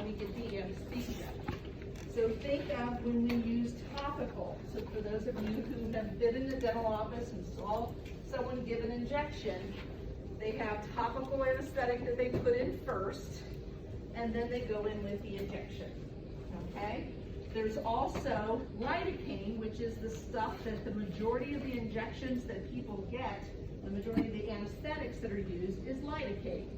we get the anesthesia. So think of when we use topical. So for those of you who have been in the dental office and saw someone give an injection, they have topical anesthetic that they put in first, and then they go in with the injection, okay? There's also lidocaine, which is the stuff that the majority of the injections that people get, the majority of the anesthetics that are used is lidocaine.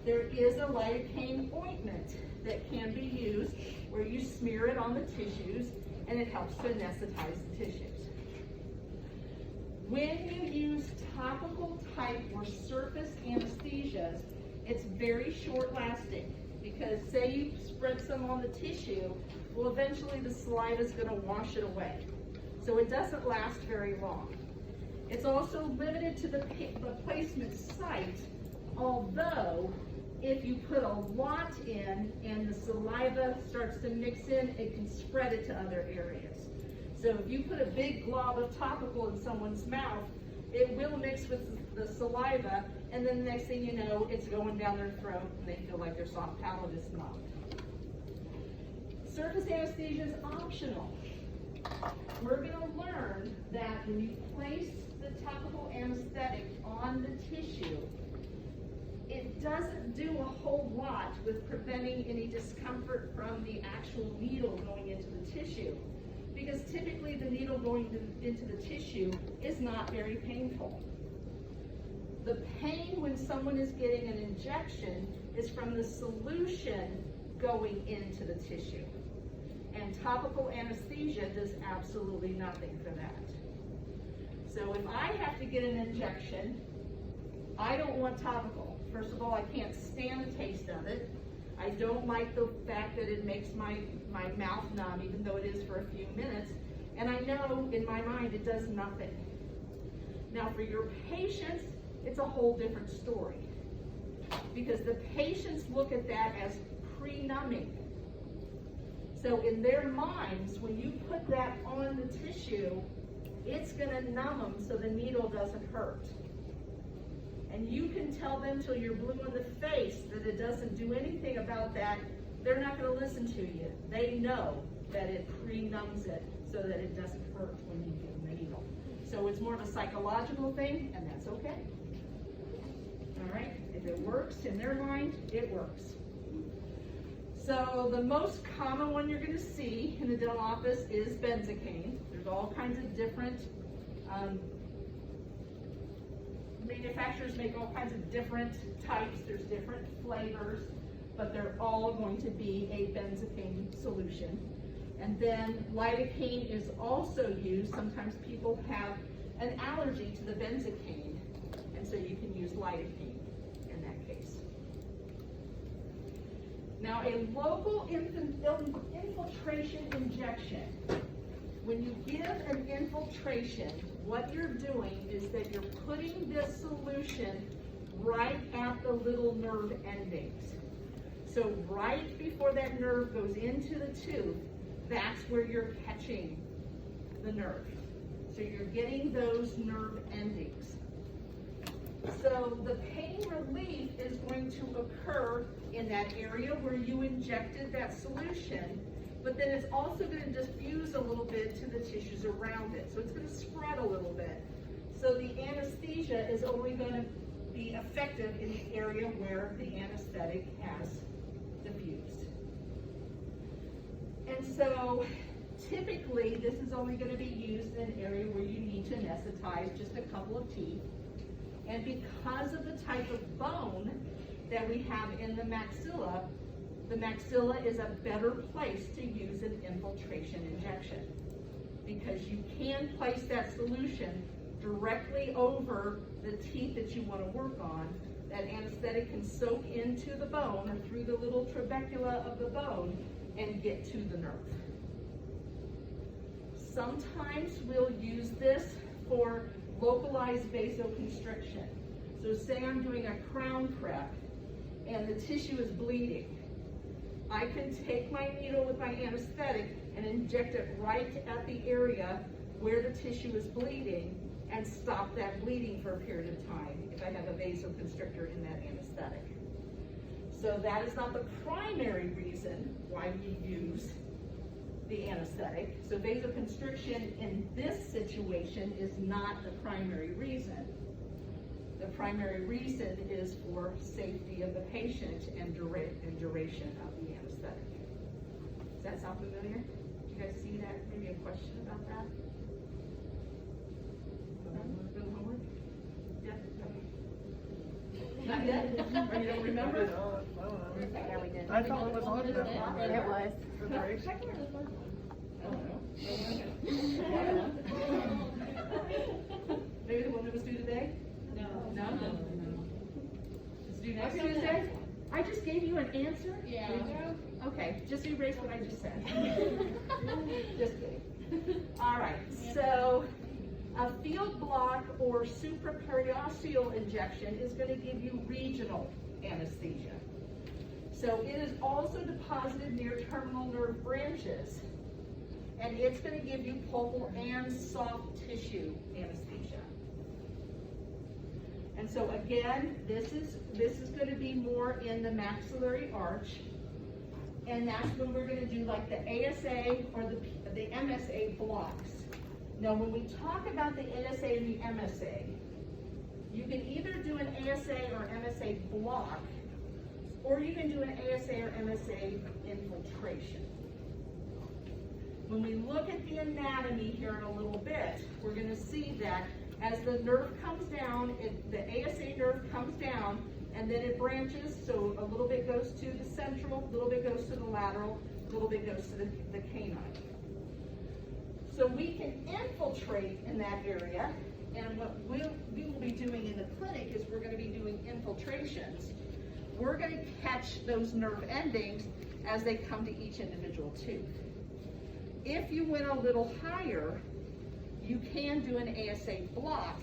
There is a lidocaine ointment that can be used where you smear it on the tissues and it helps to anesthetize the tissues. When you use topical type or surface anesthesias, it's very short lasting because say you spread some on the tissue, well eventually the saliva is going to wash it away. So it doesn't last very long. It's also limited to the placement site, although if you put a lot in and the saliva starts to mix in, it can spread it to other areas. So if you put a big glob of topical in someone's mouth, it will mix with the saliva, and then the next thing you know, it's going down their throat and they feel like their soft palate is numbed. Surface anesthesia is optional. We're going to learn that when you place the topical anesthetic on the tissue, it doesn't do a whole lot with preventing any discomfort from the actual needle going into the tissue, because typically the needle going into the tissue is not very painful. The pain when someone is getting an injection is from the solution going into the tissue. And topical anesthesia does absolutely nothing for that. So if I have to get an injection, I don't want topical. First of all, I can't stand the taste of it. I don't like the fact that it makes my mouth numb, even though it is for a few minutes. And I know in my mind it does nothing. Now for your patients, it's a whole different story. Because the patients look at that as pre-numbing. So in their minds, when you put that on the tissue, it's going to numb them so the needle doesn't hurt. And you can tell them till you're blue in the face that it doesn't do anything about that. They're not going to listen to you. They know that it pre-numbs it so that it doesn't hurt when you give them the needle. So it's more of a psychological thing, and that's okay. All right? If it works in their mind, it works. So the most common one you're going to see in the dental office is benzocaine. There's all kinds of different manufacturers make all kinds of different types. There's different flavors, but they're all going to be a benzocaine solution. And then lidocaine is also used. Sometimes people have an allergy to the benzocaine, and so you can use lidocaine in that case. Now, a local infiltration injection. When you give an infiltration, what you're doing is that you're putting this solution right at the little nerve endings. So right before that nerve goes into the tooth, that's where you're catching the nerve. So you're getting those nerve endings. So the pain relief is going to occur in that area where you injected that solution, but then it's also going to diffuse a little bit to the tissues around it. So it's going to spread a little bit. So the anesthesia is only going to be effective in the area where the anesthetic has diffused. And so typically this is only going to be used in an area where you need to anesthetize just a couple of teeth. And because of the type of bone that we have in the maxilla is a better place to use an infiltration injection, because you can place that solution directly over the teeth that you want to work on. That anesthetic can soak into the bone or through the little trabecula of the bone and get to the nerve. Sometimes we'll use this for localized vasoconstriction. So say I'm doing a crown prep and the tissue is bleeding. I can take my needle with my anesthetic and inject it right at the area where the tissue is bleeding and stop that bleeding for a period of time if I have a vasoconstrictor in that anesthetic. So that is not the primary reason why we use the anesthetic. So vasoconstriction in this situation is not the primary reason. The primary reason is for safety of the patient and duration of the anesthetic. Does that sound familiar? Do you guys see that? Maybe a question about that? Good homework? Yeah? Not yet? Or you don't remember? I don't know. Yeah, we did. I thought it was on there. It was. Maybe the one that was due today? No. No? It's due next Tuesday? I just gave you an answer? Yeah. Okay, just erase what I just said. Just kidding. All right, so a field block or supraperiosteal injection is going to give you regional anesthesia. So it is also deposited near terminal nerve branches, and it's going to give you pulpal and soft tissue anesthesia. And so again, this is going to be more in the maxillary arch, and that's when we're going to do like the ASA or the MSA blocks. Now, when we talk about the ASA and the MSA, you can either do an ASA or MSA block, or you can do an ASA or MSA infiltration. When we look at the anatomy here in a little bit, we're going to see that as the nerve comes down, the ASA nerve comes down, and then it branches, so a little bit goes to the central, a little bit goes to the lateral, a little bit goes to the canine. So we can infiltrate in that area, and what we will be doing in the clinic is we're going to be doing infiltrations. We're going to catch those nerve endings as they come to each individual tooth. If you went a little higher, you can do an ASA block,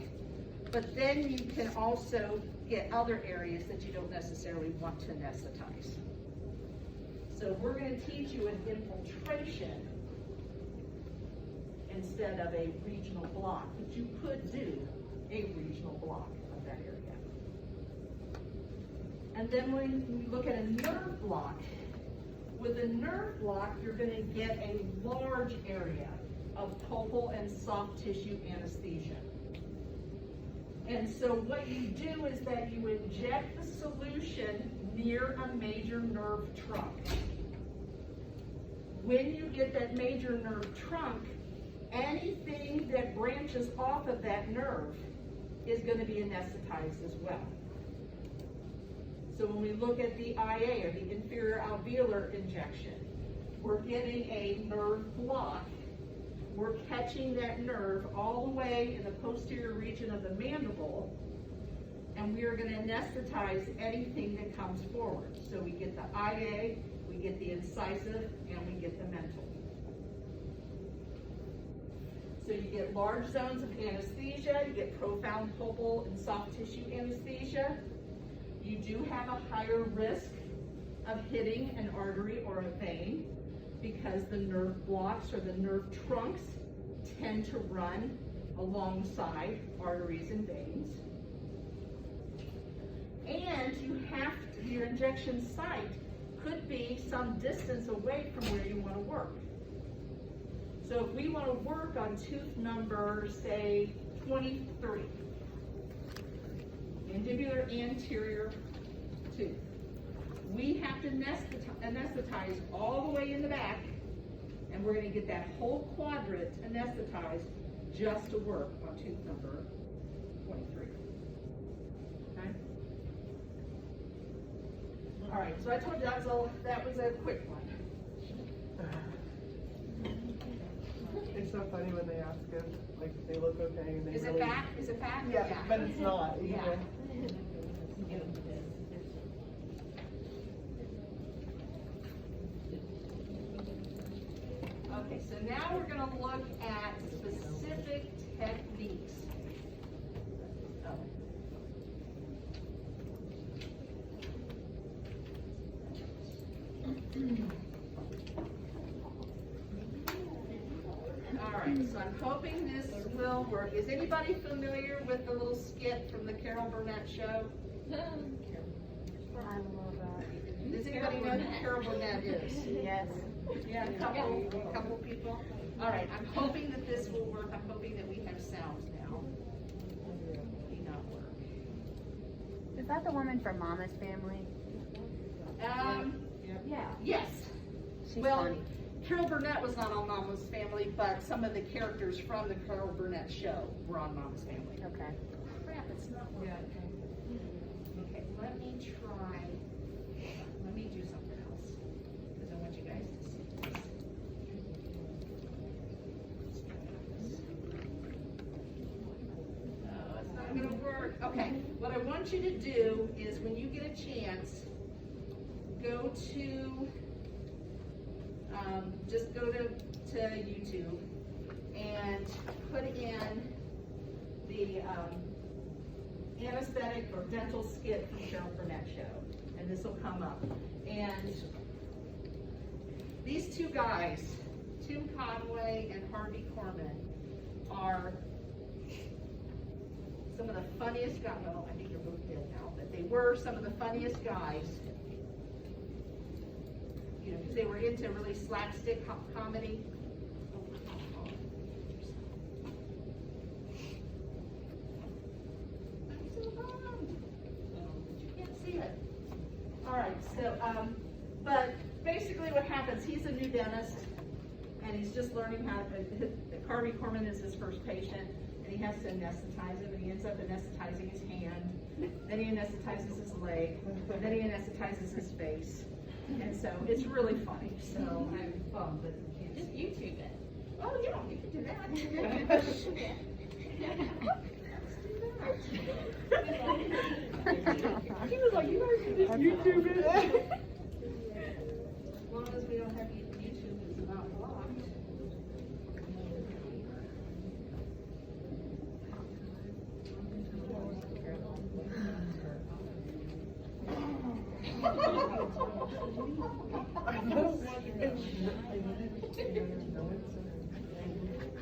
but then you can also get other areas that you don't necessarily want to anesthetize. So we're going to teach you an infiltration instead of a regional block, but you could do a regional block of that area. And then when we look at a nerve block, with a nerve block, you're going to get a large area of pulpal and soft tissue anesthesia. And so what you do is that you inject the solution near a major nerve trunk. When you get that major nerve trunk, anything that branches off of that nerve is going to be anesthetized as well. So when we look at the IA, or the inferior alveolar injection, we're getting a nerve block. We're catching that nerve all the way in the posterior region of the mandible, and we are going to anesthetize anything that comes forward. So we get the IA, we get the incisive, and we get the mental. So you get large zones of anesthesia, you get profound pulpal and soft tissue anesthesia. You do have a higher risk of hitting an artery or a vein because the nerve blocks or the nerve trunks tend to run alongside arteries and veins. And you have to, your injection site could be some distance away from where you want to work. So if we want to work on tooth number, say, 23, mandibular anterior tooth, we have to anesthetize all the way in the back, and we're going to get that whole quadrant anesthetized just to work on tooth number 23. Okay? All right, so I told you that was a quick one. It's so funny when they ask if like they look okay and they Is really... it fat? Is it fat? Yeah, but it's not. Yeah. Okay, so now we're going to look at specific techniques. All right, so I'm hoping this will work. Is anybody familiar with the little skit from the Carol Burnett show? I love that. know who Carol Burnett is? Yes. Yeah, a couple people. All right, I'm hoping that this will work. I'm hoping that we have sound now. May not work. Is that the woman from Mama's Family? Yeah, yes. She's Well, funny. Carol Burnett was not on Mama's Family, but some of the characters from the Carol Burnett show were on Mama's Family. Okay. Crap, it's not Yeah. working. Okay, let me try. Let me do something else, because I want you guys to see this. No, it's not gonna work. Okay, what I want you to do is when you get a chance, go to, just go to YouTube and put in the anesthetic or dental skit from Carol Burnett show, and this will come up. And these two guys, Tim Conway and Harvey Korman, are some of the funniest guys. Well, I think they're both dead now, but they were some of the funniest guys. You know, because they were into really slapstick comedy. I'm so bummed. You can't see it. All right, so, but basically what happens, he's a new dentist, and he's just learning how to, Harvey Korman is his first patient, and he has to anesthetize him, and he ends up anesthetizing his hand, then he anesthetizes his leg, and then he anesthetizes his face. And so it's really funny, so I'm bummed that you can't. Just YouTube it. Oh, yeah, you can do that. Let's do that. He was like, you guys can just YouTube it. As long as we don't have YouTube, it's not blocked.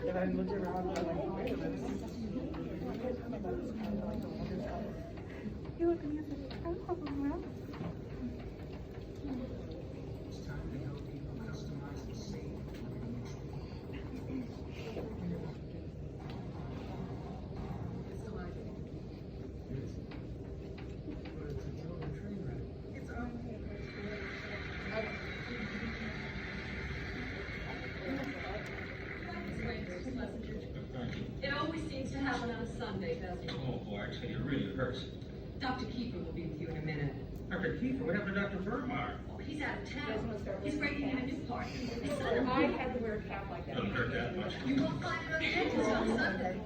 And I looked around and I'm like, wait a minute. You look amazing. It always seems to happen on a Sunday, doesn't it? Oh, boy, I tell you, it really hurts. Dr. Kiefer will be with you in a minute. Dr. Kiefer, what happened to Dr. Vermar? Oh, he's out of town. He's breaking in a new part. I had to wear a cap like that. Doesn't hurt that much. You won't find her on campus on Sunday.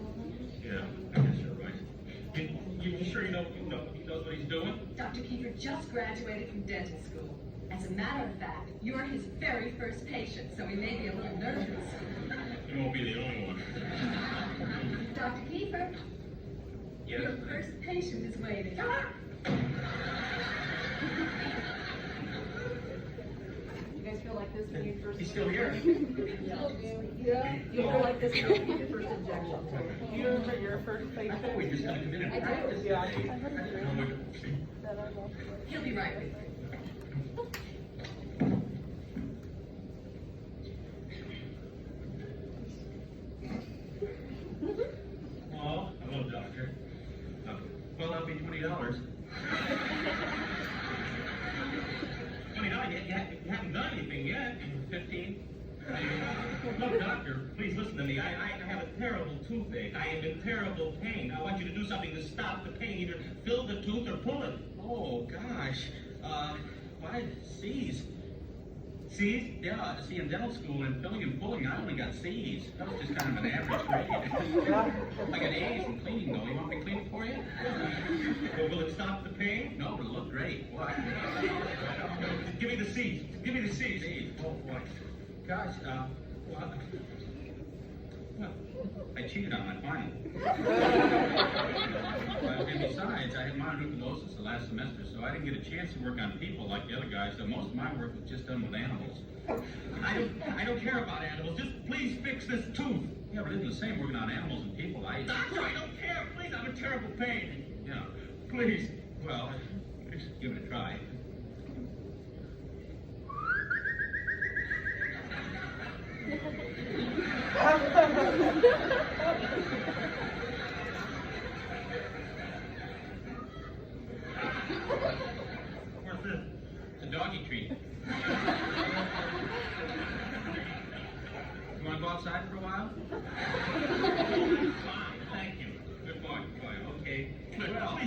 Yeah, I guess you're right. You sure he knows what he's doing? Dr. Kiefer just graduated from dental school. As a matter of fact, you're his very first patient, so he may be a little nervous. You won't be the only one. Dr. Kiefer, Yes? your first patient is waiting. You guys feel like this when you first. He's still here. Yeah. You feel like this when you get your first injection. Do you remember your first I thought patient? we just had to come in and I do. practice. Yeah. He'll be right with you. Oh, hello, doctor. Well, that'll be $20. $20? You haven't done anything yet. 15? Look, doctor, please listen to me. I have a terrible toothache. I am in terrible pain. I want you to do something to stop the pain. Either fill the tooth or pull it. Oh, gosh. Why, C's. C's? Yeah, see, in dental school, in filling and pulling, I only got C's. That was just kind of an average grade. I got A's in cleaning, though. You want me to clean it for you? Well, will it stop the pain? No, it'll look great. Why? Give me the C's. Give me the C's. C's. Oh, boy. Gosh, well, I cheated on my final. And besides, I had mononucleosis the last semester, so I didn't get a chance to work on people like the other guys, so most of my work was just done with animals. I don't care about animals, just please fix this tooth. Yeah, but it isn't the same working on animals and people. Doctor, I don't care, please, I'm in terrible pain. Yeah, please, well, just give it a try. What's this? It's a doggy treat. You want to go outside for a while? Fine, thank you. Good boy, good boy. Okay. Well,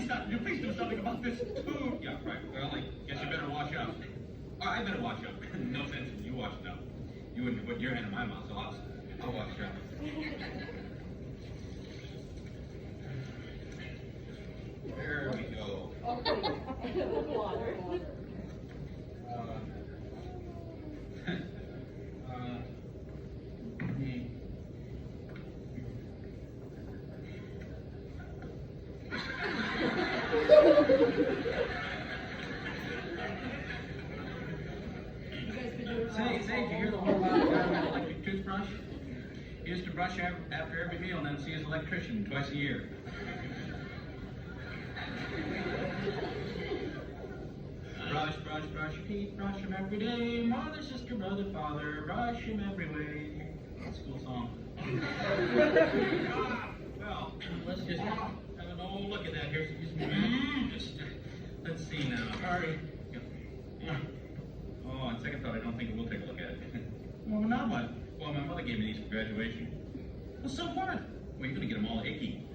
please do something about this food. Yeah, right. Well, I guess you better wash up. Oh, I better wash up. No sense in you washing up. You wouldn't put your hand in my mouth, so I'll wash up. There we go. Water. Say, did you hear the whole about the guy with an electric toothbrush? He used to brush after every meal and then see his electrician twice a year. Brush your teeth, brush them every day. Mother, sister, brother, father, brush them every way. That's a cool song. Well, let's just have an old look at that here. Let's see now. Sorry. Oh, on second thought, I don't think we'll take a look at it. Well, now what? Well, my mother gave me these for graduation. Well, so what? Well, you're gonna get them all icky.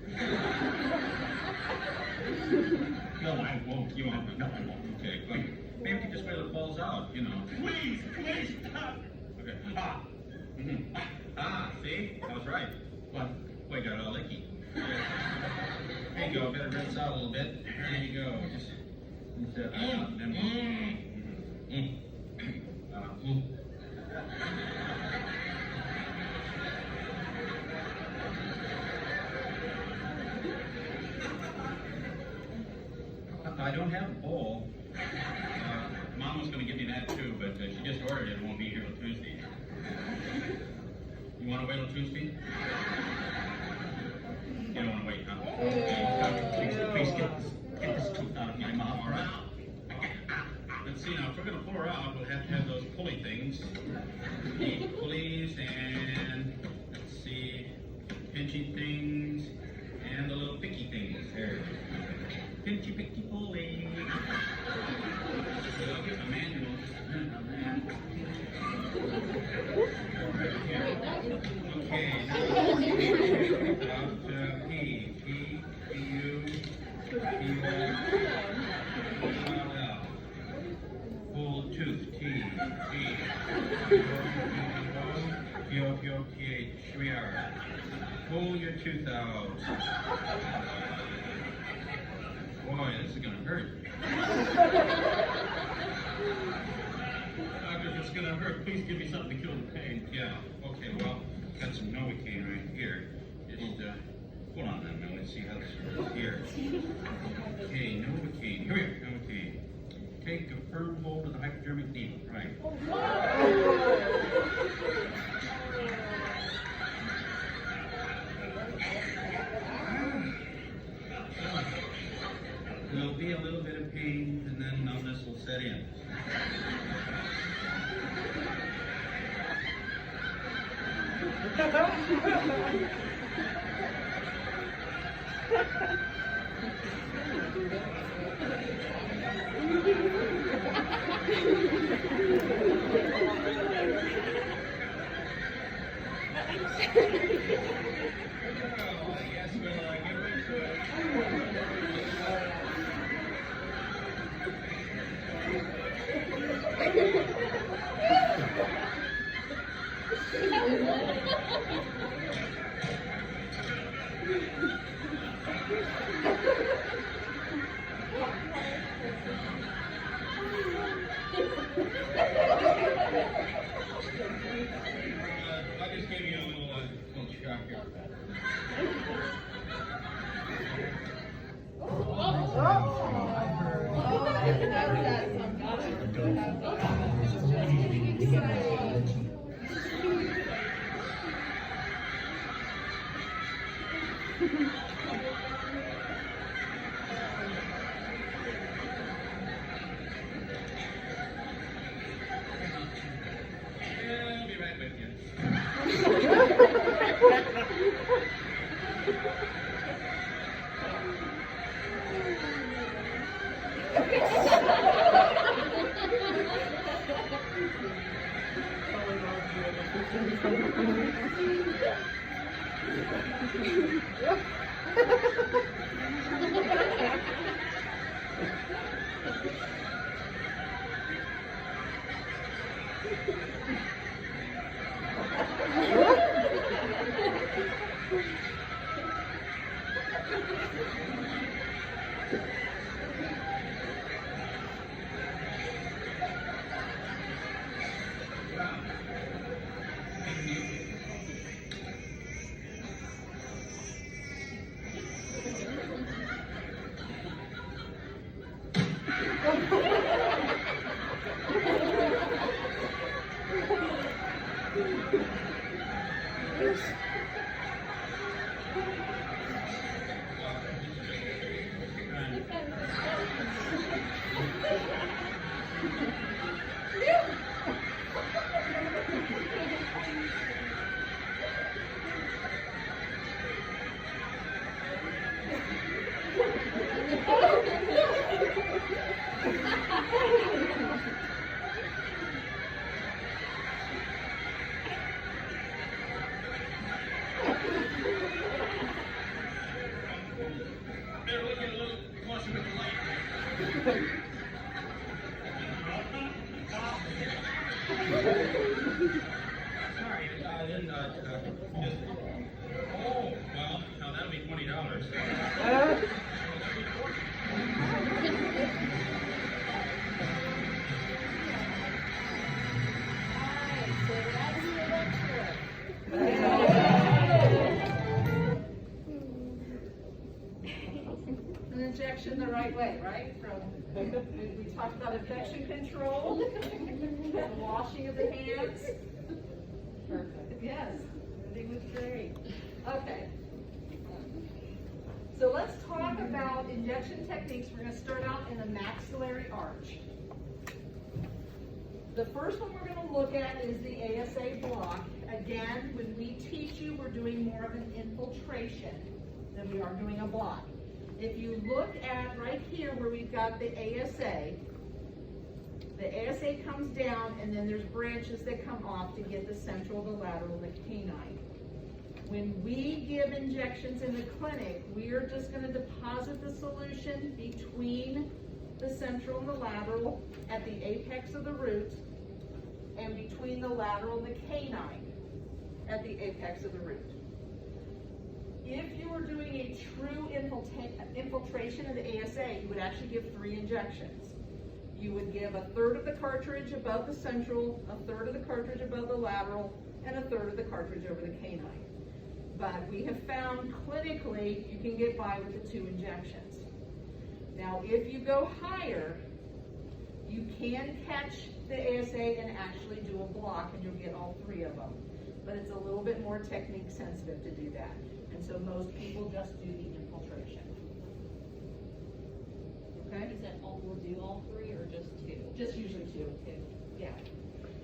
No, I won't. You won't. No, I won't. Okay, well, maybe we can just wait till it falls out, you know. Please, stop. Okay. See? I was right. What? Well, you got it all icky. There you go. Better rinse out a little bit. There you go. Just I don't have a bowl. Mom was going to give me that too, but she just ordered it. It won't be here till Tuesday. You want to wait till Tuesday? You don't want to wait, huh? Please get this tooth out of my mouth, all right? Let's see now, if we're going to pull her out, we'll have to have those pulley things. The pulleys and, let's see, pinchy things and the little picky things. There. Pinchy, picky, pulley. I'll get my manual. Okay. Out P, U, full tooth, T, P-O-P-O-T-H, we are. Pull your tooth out. Boy, this is gonna hurt. Doctor, if it's gonna hurt, please give me something to kill the pain. Yeah, okay, well, got some Novocaine right here. Just, hold on then, now let's see how this works here. Okay, Novocaine, here we are, Novocaine. Take a firm hold of the hypodermic needle, right. There'll be a little bit of pain, and then numbness will set in. Well, I guess we'll get right to it. I just gave you a little shock here. I'll be right with you. Better look at a little closer with the light. Sorry, I didn't, just, oh, well, now that'll be $20. So that's the lecture. An injection the right way, right? We talked about infection control, and washing of the hands. Perfect. Yes, everything was great. Okay. So let's talk about injection techniques. We're going to start out in the maxillary arch. The first one we're going to look at is the ASA block. Again, when we teach you, we're doing more of an infiltration than we are doing a block. If you look at right here where we've got the ASA comes down and then there's branches that come off to get the central, the lateral, the canine. When we give injections in the clinic, we are just going to deposit the solution between the central and the lateral at the apex of the root and between the lateral and the canine at the apex of the root. If you were doing a true infiltration of the ASA, you would actually give 3 injections. You would give 1/3 of the cartridge above the central, 1/3 of the cartridge above the lateral, and 1/3 of the cartridge over the canine. But we have found clinically you can get by with the 2 injections. Now, if you go higher, you can catch the ASA and actually do a block, and you'll get all 3 of them. But it's a little bit more technique sensitive to do that. And so most people just do the infiltration. Okay? Is that all, we'll do all 3 or just 2? Just usually 2. Yeah.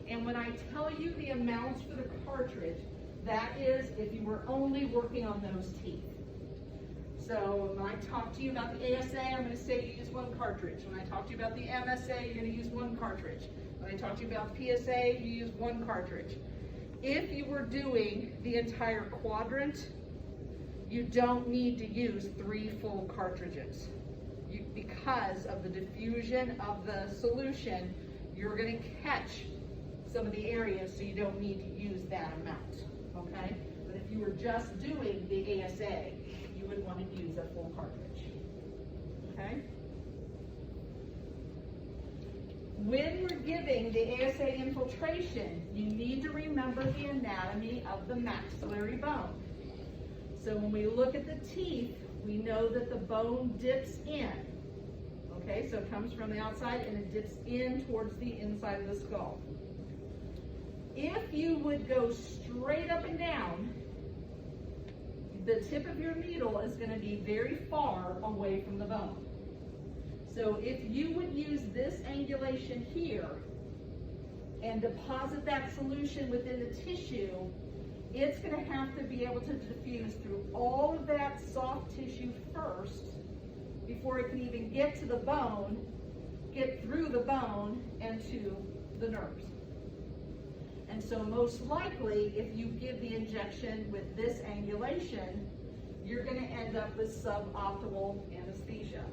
And when I tell you the amounts for the cartridge, that is if you were only working on those teeth. So when I talk to you about the ASA, I'm going to say you use 1 cartridge. When I talk to you about the MSA, you're going to use 1 cartridge. When I talk to you about PSA, you use 1 cartridge. If you were doing the entire quadrant, you don't need to use 3 full cartridges. Because of the diffusion of the solution, you're going to catch some of the areas, so you don't need to use that amount, okay? But if you were just doing the ASA, you would want to use a full cartridge, okay? When we're giving the ASA infiltration, you need to remember the anatomy of the maxillary bone. So when we look at the teeth, we know that the bone dips in. Okay, so it comes from the outside and it dips in towards the inside of the skull. If you would go straight up and down, the tip of your needle is going to be very far away from the bone. So if you would use this angulation here and deposit that solution within the tissue, it's going to have to be able to diffuse through all of that soft tissue first before it can even get to the bone, get through the bone, and to the nerves. And so most likely, if you give the injection with this angulation, you're gonna end up with suboptimal anesthesia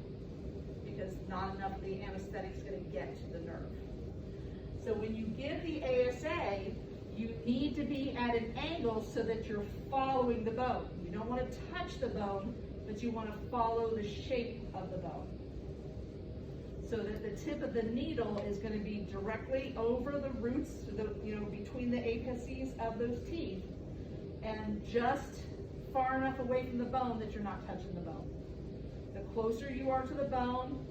because not enough of the anesthetic's gonna get to the nerve. So when you give the ASA, you need to be at an angle so that you're following the bone. You don't want to touch the bone, but you want to follow the shape of the bone. So that the tip of the needle is going to be directly over the roots, between the apices of those teeth, and just far enough away from the bone that you're not touching the bone. The closer you are to the bone,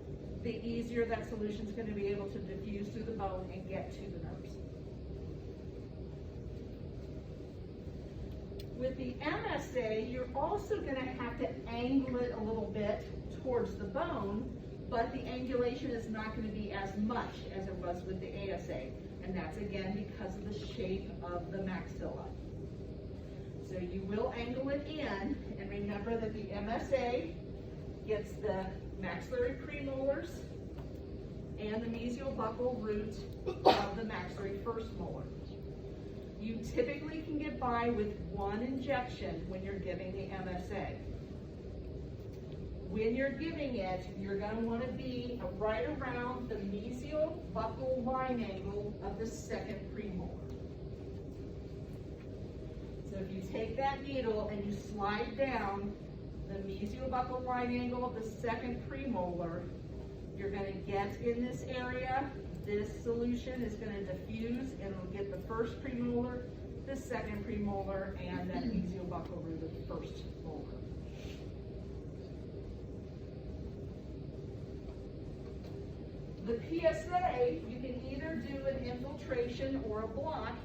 the easier that solution is going to be able to diffuse through the bone and get to the nerves. With the MSA, you're also going to have to angle it a little bit towards the bone, but the angulation is not going to be as much as it was with the ASA. And that's again because of the shape of the maxilla. So you will angle it in, and remember that the MSA gets the maxillary premolars and the mesial buccal root of the maxillary first molar. You typically can get by with one injection when you're giving the MSA. When you're giving it, you're going to want to be right around the mesial buccal line angle of the second premolar. So if you take that needle and you slide down the mesial buccal line angle of the second premolar, you're going to get in this area. This solution is going to diffuse and it'll get the first premolar, the second premolar, and that mesial buccal root of the first molar. The PSA, you can either do an infiltration or a block.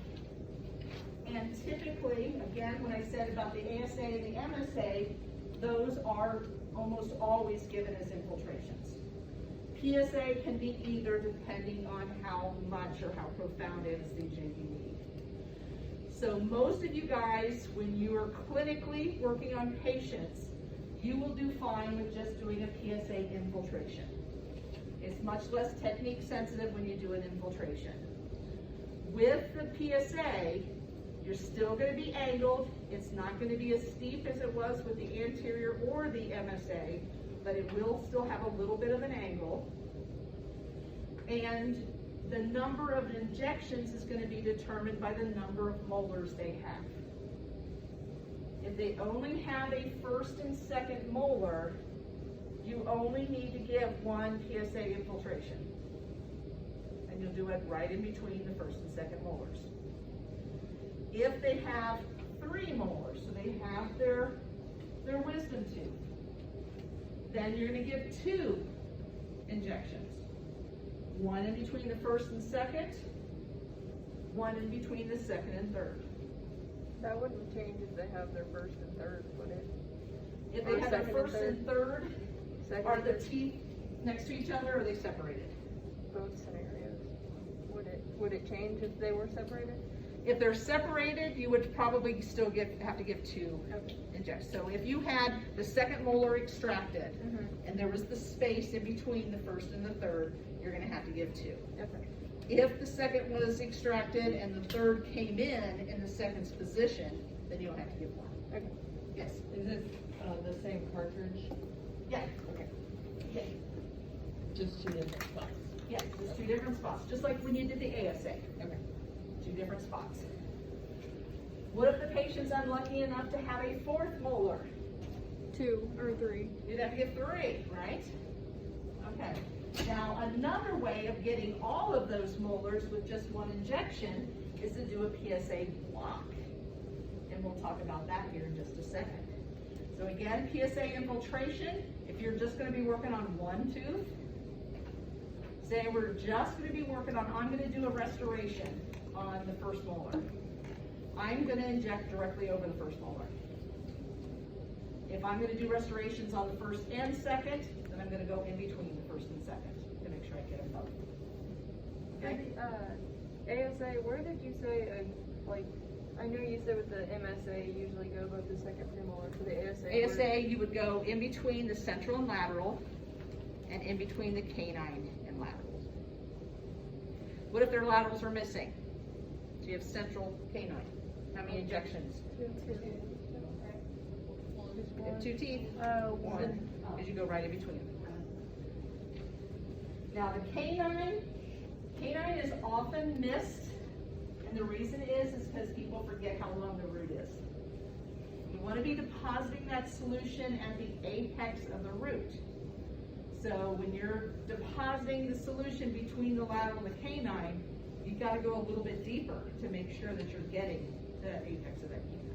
And typically, again, when I said about the ASA and the MSA, those are almost always given as infiltrations. PSA can be either depending on how much or how profound anesthesia you need. So most of you guys, when you are clinically working on patients, you will do fine with just doing a PSA infiltration. It's much less technique sensitive when you do an infiltration. With the PSA, you're still going to be angled. It's not going to be as steep as it was with the anterior or the MSA, but it will still have a little bit of an angle. And the number of injections is going to be determined by the number of molars they have. If they only have a first and second molar, you only need to give one PSA infiltration. And you'll do it right in between the first and second molars. If they have 3 molars, so they have their wisdom tooth, then you're going to give 2 injections. One in between the first and second, one in between the second and third. That wouldn't change if they have their first and third, would it? If they have their first and third, Second are and the third? teeth next to each other or are they separated? Both scenarios. Would it change if they were separated? If they're separated, you would probably still have to give 2 injections. So if you had the second molar extracted and there was the space in between the first and the third, you're going to have to give 2. Okay. If the second was extracted and the third came in the second's position, then you'll have to give 1. Okay. Yes. Is it the same cartridge? Yeah. Okay. Yeah. Just 2 different spots? Yeah, just 2 different spots, just like when you did the ASA. Okay. 2 different spots. What if the patient's unlucky enough to have a 4th molar? 2 or 3. You'd have to get 3, right? Okay. Now, another way of getting all of those molars with just 1 injection is to do a PSA block. And we'll talk about that here in just a second. So again, PSA infiltration, if you're just going to be working on 1 tooth, say we're just going to be working on, I'm going to do a restoration on the first molar. I'm going to inject directly over the first molar. If I'm going to do restorations on the first and second, then I'm going to go in between the first and second to make sure I get them both. Okay? ASA, where did you say, I know you said with the MSA, you usually go above the second premolar. For the ASA, ASA, you would go in between the central and lateral, and in between the canine and lateral. What if their laterals are missing? So you have central canine. How many injections? Two. You have 2 teeth? One. Because you go right in between them. Now the canine is often missed, and the reason is because people forget how long the root is. You want to be depositing that solution at the apex of the root. So when you're depositing the solution between the lateral and the canine, you got to go a little bit deeper to make sure that you're getting the apex of that canine.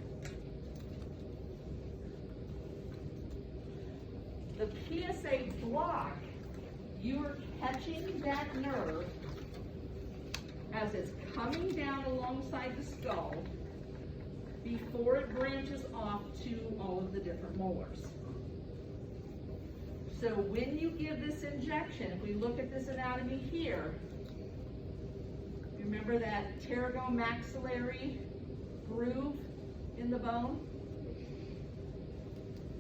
The PSA block, you are catching that nerve as it's coming down alongside the skull before it branches off to all of the different molars. So when you give this injection, if we look at this anatomy here, remember that pterygomaxillary groove in the bone?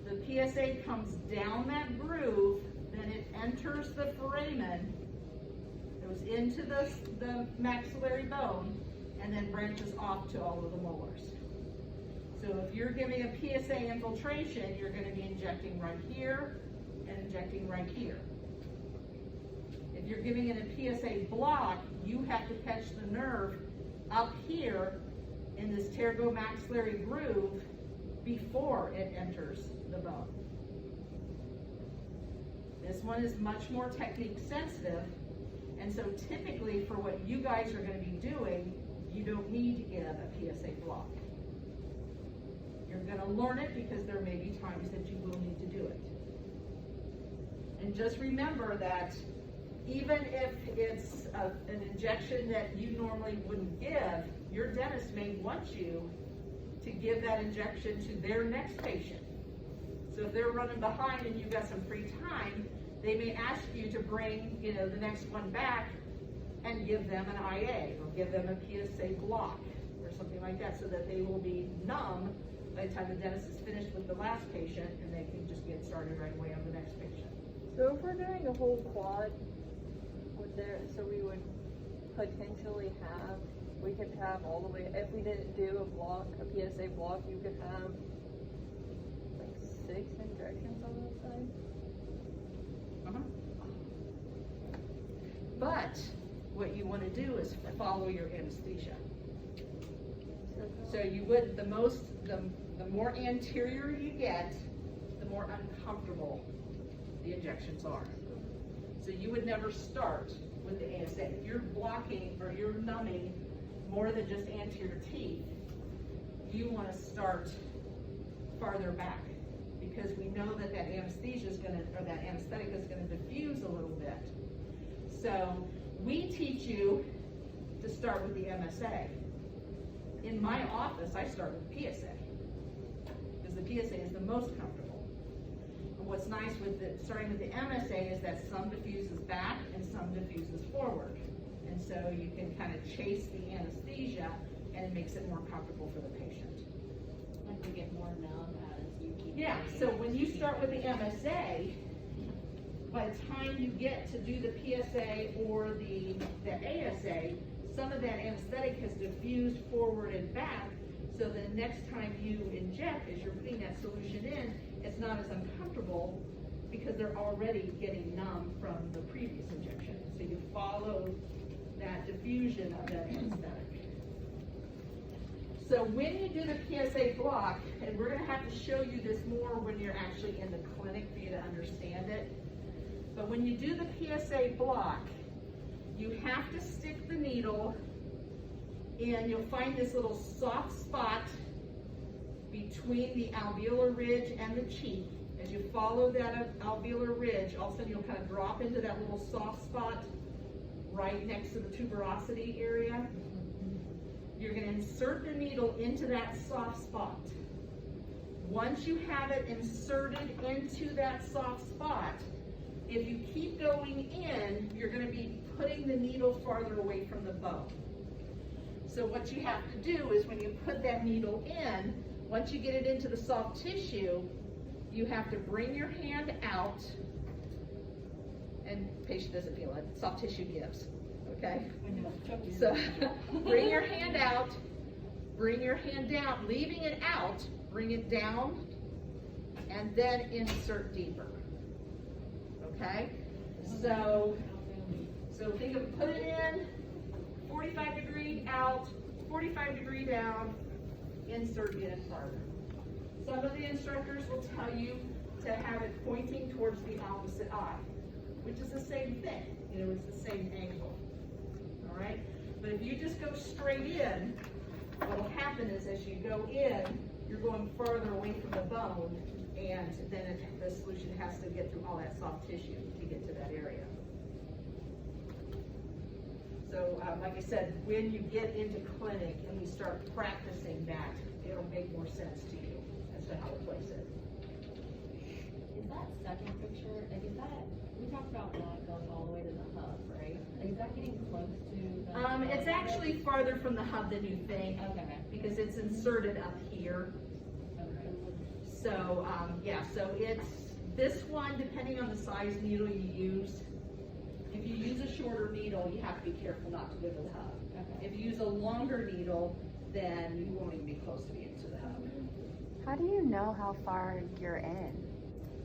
The PSA comes down that groove, then it enters the foramen, goes into the maxillary bone, and then branches off to all of the molars. So if you're giving a PSA infiltration, you're going to be injecting right here and injecting right here. If you're giving it a PSA block, you have to catch the nerve up here in this pterygomaxillary groove before it enters the bone. This one is much more technique sensitive, and so typically for what you guys are going to be doing, you don't need to give a PSA block. You're going to learn it because there may be times that you will need to do it. And just remember that even if it's an injection that you normally wouldn't give, your dentist may want you to give that injection to their next patient. So if they're running behind and you've got some free time, they may ask you to bring, the next one back and give them an IA or give them a PSA block or something like that, so that they will be numb by the time the dentist is finished with the last patient and they can just get started right away on the next patient. So if we're doing a whole quad, so we would potentially have, we could have all the way, if we didn't do a block, a PSA block, you could have like 6 injections on that side. But what you want to do is follow your anesthesia. So you would, the more anterior you get, the more uncomfortable the injections are. So you would never start with the ASA. If you're blocking or you're numbing more than just anterior teeth, you want to start farther back, because we know that that anesthesia is going to, or that anesthetic is going to diffuse a little bit. So we teach you to start with the MSA. In my office, I start with the PSA, because the PSA is the most comfortable. And what's nice with starting with the MSA is that some diffuses back and some diffuses forward. And so you can kind of chase the anesthesia, and it makes it more comfortable for the patient. Like we get more numb as you keep. Yeah, so when you start with the MSA, by the time you get to do the PSA or the ASA, some of that anesthetic has diffused forward and back, so the next time you inject, as you're putting that solution in, it's not as uncomfortable because they're already getting numb from the previous injection. So you follow that diffusion of that anesthetic. So when you do the PSA block, and we're going to have to show you this more when you're actually in the clinic for you to understand it, but when you do the PSA block, you have to stick the needle in, you'll find this little soft spot between the alveolar ridge and the cheek. As you follow that alveolar ridge, all of a sudden you'll kind of drop into that little soft spot right next to the tuberosity area. You're going to insert the needle into that soft spot. Once you have it inserted into that soft spot, if you keep going in, you're going to be putting the needle farther away from the bone. So what you have to do is when you put that needle in, once you get it into the soft tissue, you have to bring your hand out, and patient doesn't feel it, soft tissue gives. okay? So, bring your hand out, bring your hand down, leaving it out, bring it down, and then insert deeper, okay? So think of, put it in, 45 degree out, 45 degree down, insert in farther. Some of the instructors will tell you to have it pointing towards the opposite eye, which is the same thing, you know, it's the same angle, all right? But if you just go straight in, what'll happen is as you go in, you're going further away from the bone, and then the solution has to get through all that soft tissue to get to that area. So, like I said, when you get into clinic and we start practicing that, it'll make more sense to you as to how to place it. Is that second picture, like is that, we talked about not going all the way to the hub, right? Like is that getting close to the? It's actually farther from the hub than you think, Okay. because it's inserted up here. Okay. So, yeah, so it's, this one, depending on the size needle you use, if you use a shorter needle, you have to be careful not to go to the hub. Okay. If you use a longer needle, then you won't even be close to being to the hub. How do you know how far you're in?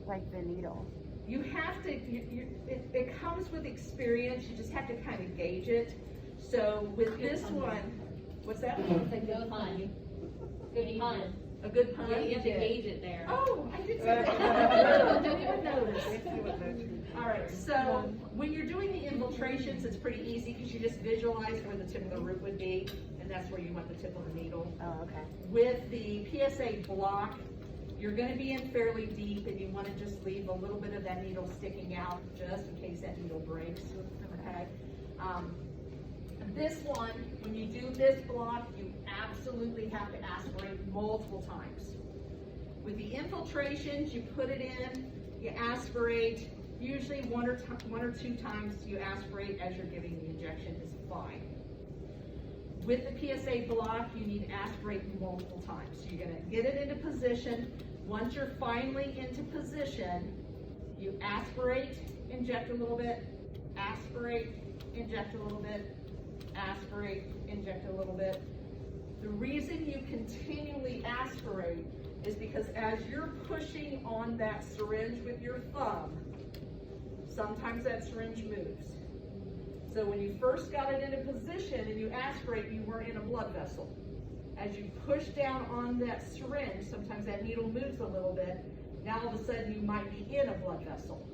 Like the needle? You have to, it comes with experience, you just have to kind of gauge it. So with this one, what's that? It's a good pun. Good pun. A good pun? Yeah, you have to did. gauge it there. Oh, I did say that. Didn't even notice. All right, so when you're doing the infiltrations, it's pretty easy because you just visualize where the tip of the root would be, and that's where you want the tip of the needle. Oh, okay. With the PSA block, you're going to be in fairly deep, and you want to just leave a little bit of that needle sticking out just in case that needle breaks. Okay. This one, when you do this block, you absolutely have to aspirate multiple times. With the infiltrations, you put it in, you aspirate. Usually one or two times you aspirate as you're giving the injection is fine. With the PSA block, you need to aspirate multiple times. So you're gonna get it into position. Once you're finally into position, you aspirate, inject a little bit, aspirate, inject a little bit, aspirate, inject a little bit. The reason you continually aspirate is because as you're pushing on that syringe with your thumb, sometimes that syringe moves. So when you first got it into position and you aspirate, you were in a blood vessel. As you push down on that syringe, sometimes that needle moves a little bit. Now all of a sudden you might be in a blood vessel.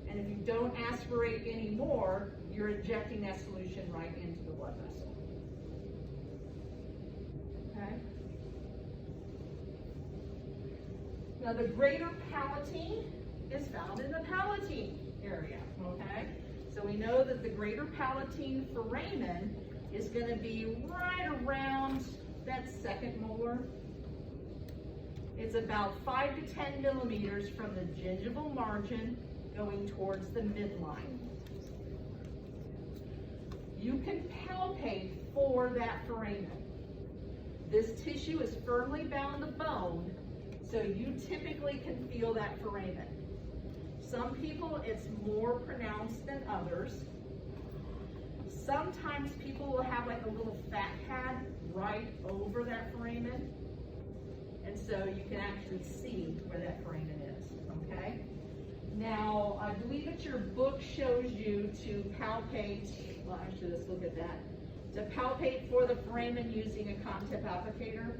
And if you don't aspirate anymore, you're injecting that solution right into the blood vessel. Okay? Now the greater palatine is found in the palatine area, okay? So we know that the greater palatine foramen is going to be right around that second molar. It's about 5 to 10 millimeters from the gingival margin going towards the midline. You can palpate for that foramen. This tissue is firmly bound to bone, so you typically can feel that foramen. Some people, it's more pronounced than others. Sometimes people will have like a little fat pad right over that foramen, and so you can actually see where that foramen is, okay? Now, I believe that your book shows you to palpate, well, I should just look at that, to palpate for the foramen using a cotton tip applicator.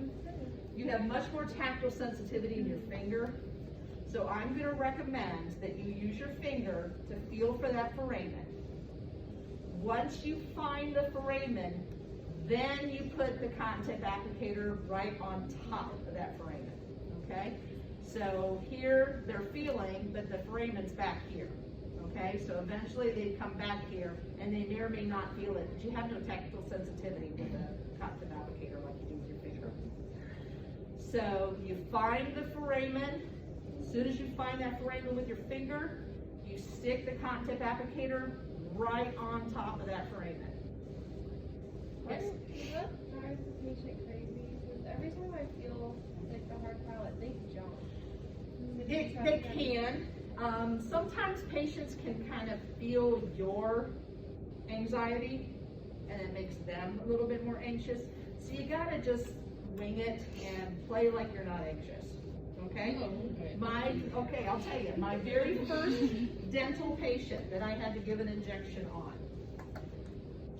You have much more tactile sensitivity in your finger, so I'm going to recommend that you use your finger to feel for that foramen. Once you find the foramen, then you put the cotton tip applicator right on top of that foramen, okay? So here they're feeling, but the foramen's back here, okay? So eventually they come back here, and they may or may not feel it, but you have no tactile sensitivity with the cotton tip applicator like you do with your finger. So you find the foramen. As soon as you find that foramen with your finger, you stick the cotton tip applicator right on top of that foramen. Yes? Does that drive the patient crazy? Because every time I feel like the hard palate, they jump. They can. Sometimes patients can kind of feel your anxiety, and it makes them a little bit more anxious. So you gotta just wing it and play like you're not anxious, okay? Okay, I'll tell you, my very first dental patient that I had to give an injection on,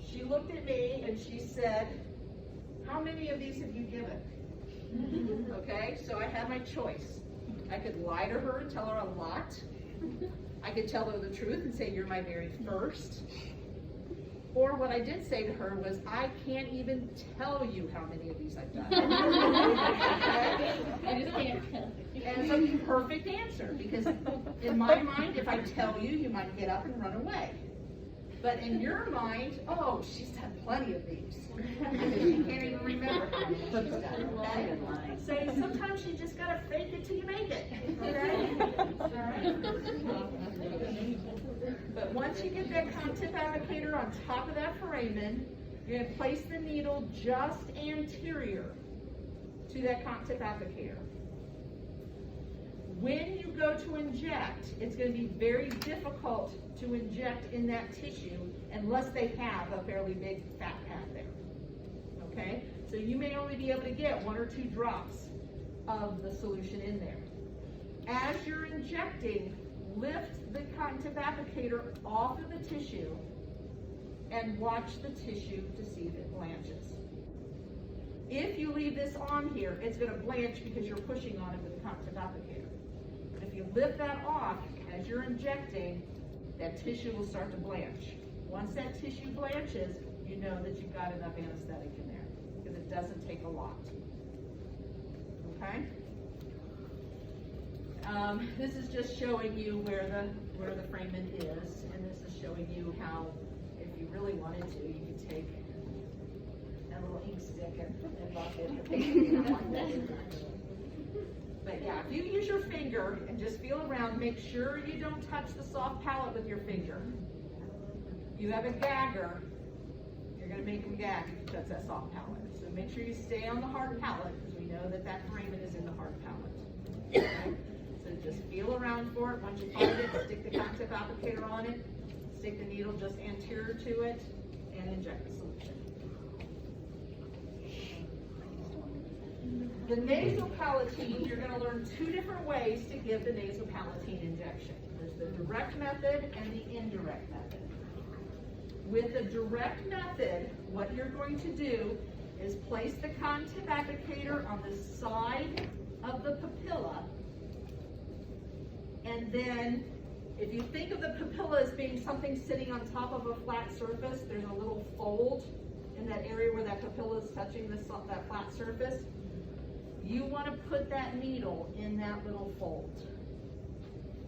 she looked at me and she said, "How many of these have you given?" Okay, so I had my choice. I could lie to her and tell her a lot. I could tell her the truth and say, "You're my very first." Or what I did say to her was, "I can't even tell you how many of these I've done." I just can't. And it's a perfect answer, because in my mind, if I tell you, you might get up and run away. But in your mind, oh, she's done plenty of these. She can't even remember how many she's done, okay? So sometimes you just gotta fake it till you make it, okay? All right. But once you get that contip applicator on top of that foramen, you're gonna place the needle just anterior to that contip applicator. When you go to inject, it's going to be very difficult to inject in that tissue unless they have a fairly big fat pad there. Okay? So you may only be able to get 1 or 2 drops of the solution in there. As you're injecting, lift the contip applicator off of the tissue and watch the tissue to see if it blanches. If you leave this on here, it's going to blanch because you're pushing on it with the contip applicator. If you lift that off as you're injecting, that tissue will start to blanch. Once that tissue blanches, you know that you've got enough anesthetic in there, because it doesn't take a lot. Okay? This is just showing you where the foramen is, and this is showing you how, if you really wanted to, you could take a little ink stick and rub it. But yeah, if you use your finger and just feel around, make sure you don't touch the soft palate with your finger. You have a gagger, you're going to make them gag if you touch that soft palate. So make sure you stay on the hard palate, because we know that that foramen is in the hard palate. Okay? So just feel around for it. Once you find it, stick the contip applicator on it, stick the needle just anterior to it, and inject the solution. The nasopalatine, you're going to learn 2 different ways to give the nasopalatine injection. There's the direct method and the indirect method. With the direct method, what you're going to do is place the contip applicator on the side of the papilla, and then if you think of the papilla as being something sitting on top of a flat surface, there's a little fold in that area where that papilla is touching that flat surface. You want to put that needle in that little fold.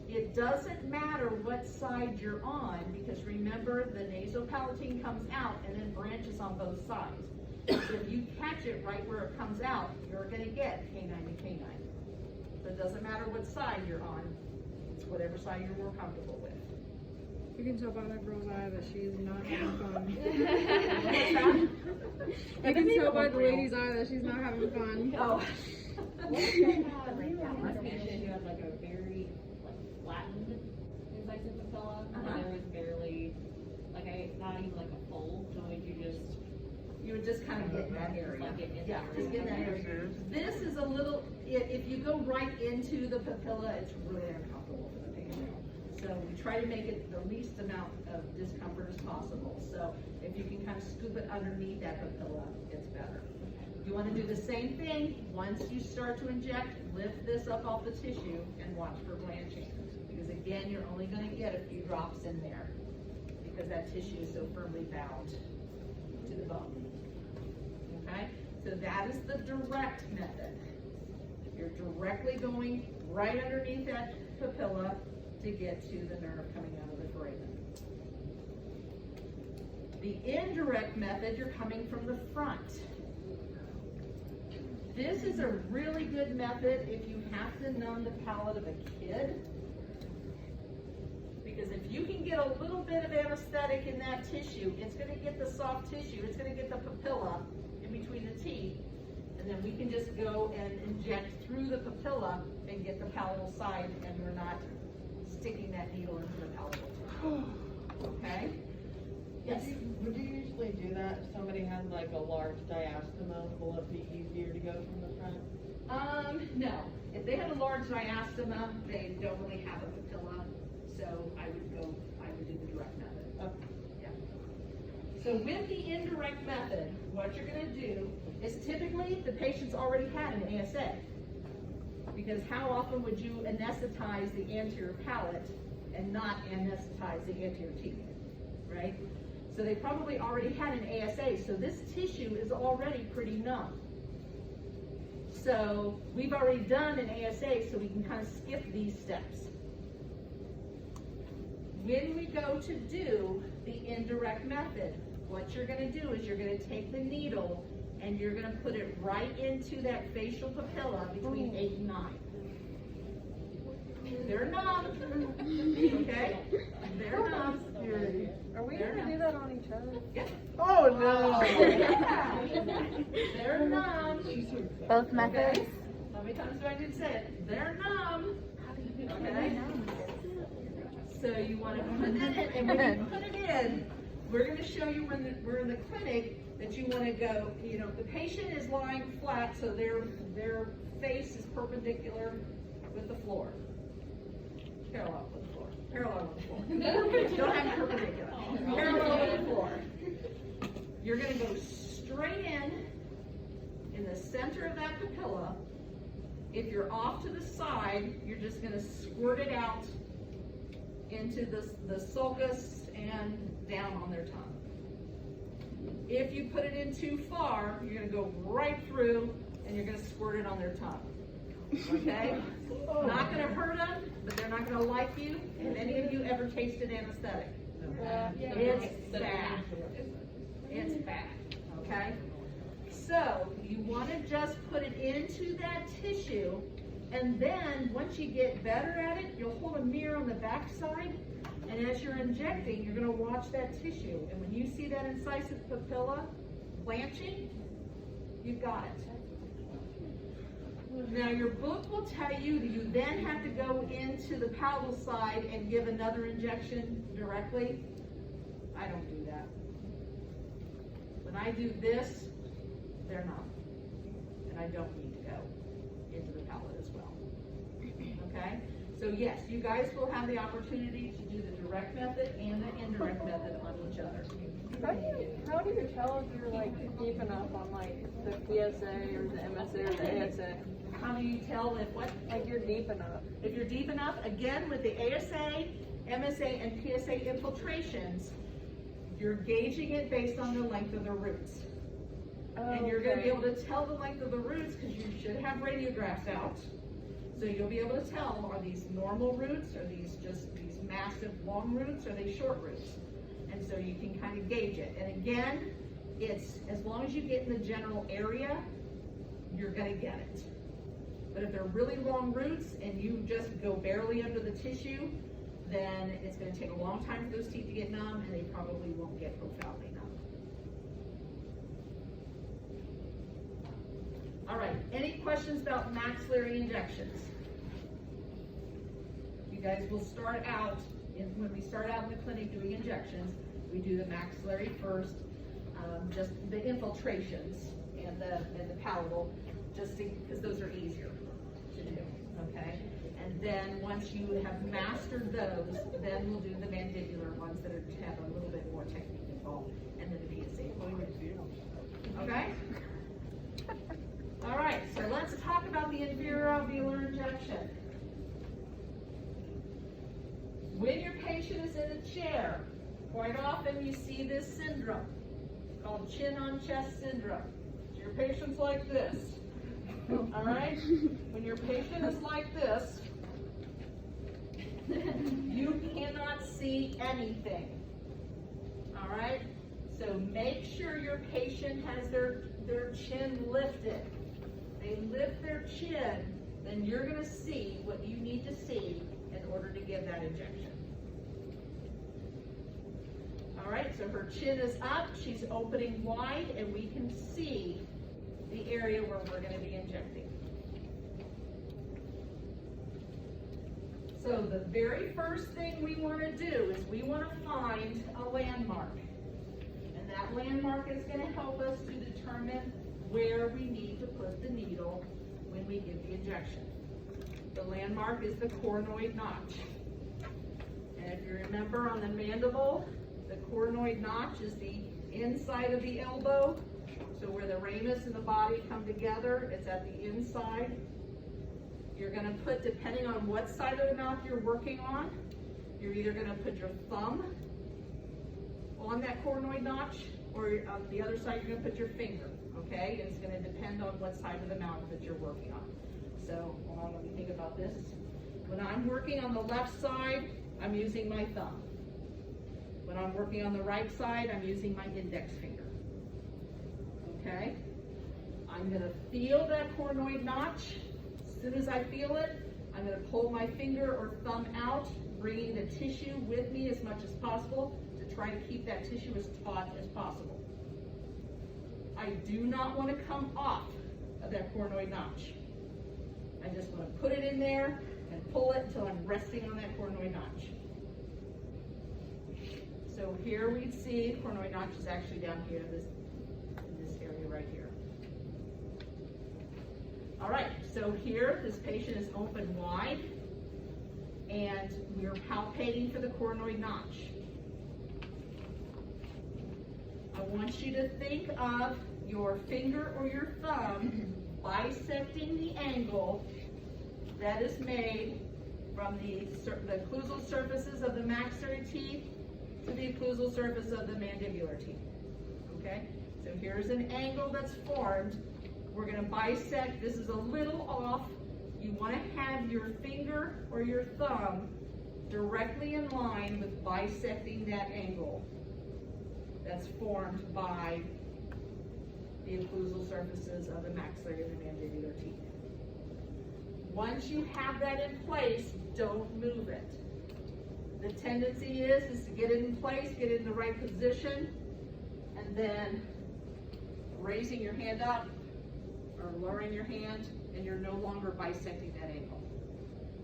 It doesn't matter what side you're on, because remember, the nasopalatine comes out and then branches on both sides. So if you catch it right where it comes out, you're going to get canine to canine. So it doesn't matter what side you're on, it's whatever side you're more comfortable with. You can tell by that girl's eye that she's not having fun. What's that? You can tell by the lady's eye that she's not having fun. Oh. This patient who had like a very flattened incisive papilla, and there was barely not even like a fold. So would you just? You would just kind of get in that area. Like get in Yeah, there. just get in that area. This is a little, if you go right into the papilla, it's really uncomfortable for the patient. So we try to make it the least amount of discomfort as possible. So if you can kind of scoop it underneath that papilla, it's better. You want to do the same thing. Once you start to inject, lift this up off the tissue and watch for blanching. Because again, you're only going to get a few drops in there, because that tissue is so firmly bound to the bone. Okay? So that is the direct method. You're directly going right underneath that papilla to get to the nerve coming out of the foramen. The indirect method, you're coming from the front. This is a really good method if you have to numb the palate of a kid. Because if you can get a little bit of anesthetic in that tissue, it's going to get the soft tissue, it's going to get the papilla in between the teeth, and then we can just go and inject through the papilla and get the palatal side, and we're not sticking that needle into the palatal tissue. Okay? Yes. Would you usually do that if somebody had like a large diastema? Will it be easier to go from the front? No. If they had a large diastema, they don't really have a papilla, so I would do the direct method. Okay. Yeah. So with the indirect method, what you're gonna do is typically the patient's already had an ASA. Because how often would you anesthetize the anterior palate and not anesthetize the anterior teeth, right? So they probably already had an ASA, so this tissue is already pretty numb. So we've already done an ASA, so we can kind of skip these steps. When we go to do the indirect method, what you're gonna do is you're gonna take the needle and you're gonna put it right into that facial papilla between 8 and 9. They're numb, okay? They're numb. Are we They're gonna do that on each other? Yeah. Oh, no. Yeah. They're numb. Both methods? Okay. How many times do I need to say it? They're numb. Okay. So you want to put that in, and when you put it in, we're going to show you when we're in the clinic that you want to go, you know, the patient is lying flat, so their face is perpendicular with the floor. Parallel with the floor. Parallel with the floor. Don't have it perpendicular. Parallel with the floor. You're going to go straight in the center of that papilla. If you're off to the side, you're just going to squirt it out into the sulcus and down on their tongue. If you put it in too far, you're going to go right through and you're going to squirt it on their tongue. Okay? Not going to hurt them, but they're not going to like you. Have any of you ever tasted anesthetic? It's bad. It's bad. Okay? So you want to just put it into that tissue, and then once you get better at it, you'll hold a mirror on the back side, and as you're injecting, you're going to watch that tissue. And when you see that incisive papilla blanching, you've got it. Now your book will tell you that you then have to go into the palatal side and give another injection directly. I don't do that. When I do this, they're not. And I don't need to go into the palate as well. Okay? So yes, you guys will have the opportunity to do the direct method and the indirect method on each other. How do you tell if you're like deep enough on like the PSA or the MSA or the ASA? How do you tell if what? Like you're deep enough. If you're deep enough, again with the ASA, MSA, and PSA infiltrations, you're gauging it based on the length of the roots. And you're going to be able to tell the length of the roots because you should have radiographs out. So you'll be able to tell, are these normal roots? Are these just these massive long roots? Are they short roots? And so you can kind of gauge it. And again, it's as long as you get in the general area, you're going to get it. But if they're really long roots and you just go barely under the tissue, then it's going to take a long time for those teeth to get numb, and they probably won't get profoundly numb. All right, any questions about maxillary injections? You guys will start out, when we start out in the clinic doing injections, we do the maxillary first, just the infiltrations and the palatal, just because those are easier to do, okay? And then once you have mastered those, then we'll do the mandibular ones that have a little bit more technique involved, and then the PSA. Okay? All right, so let's talk about the inferior injection. When your patient is in a chair, quite often you see this syndrome called chin-on-chest syndrome. So your patient's like this. All right? When your patient is like this, you cannot see anything. All right? So make sure your patient has their chin lifted. They lift their chin, then you're going to see what you need to see in order to give that injection. All right, so her chin is up, she's opening wide, and we can see the area where we're going to be injecting. So the very first thing we want to do is we want to find a landmark. that landmark is gonna help us to determine where we need to put the needle when we give the injection. The landmark is the coronoid notch. And if you remember on the mandible, the coronoid notch is the inside of the elbow. So where the ramus and the body come together, it's at the inside. You're gonna put, depending on what side of the mouth you're working on, you're either gonna put your thumb on that coronoid notch, or on the other side, you're gonna put your finger, okay? It's gonna depend on what side of the mouth that you're working on. So, hold on, let me think about this. When I'm working on the left side, I'm using my thumb. When I'm working on the right side, I'm using my index finger. Okay? I'm gonna feel that coronoid notch. As soon as I feel it, I'm gonna pull my finger or thumb out, bringing the tissue with me as much as possible to try to keep that tissue as taut as possible. I do not want to come off of that coronoid notch. I just want to put it in there and pull it until I'm resting on that coronoid notch. So here we see coronoid notch is actually down here, in this area right here. All right, so here this patient is open wide, and we're palpating for the coronoid notch. I want you to think of your finger or your thumb bisecting the angle that is made from the occlusal surfaces of the maxillary teeth to the occlusal surface of the mandibular teeth. Okay? So here's an angle that's formed. We're going to bisect. This is a little off. You want to have your finger or your thumb directly in line with bisecting that angle that's formed by the occlusal surfaces of the maxillary and the mandibular teeth. Once you have that in place, don't move it. The tendency is to get it in place, get it in the right position, and then raising your hand up or lowering your hand, and you're no longer bisecting that angle.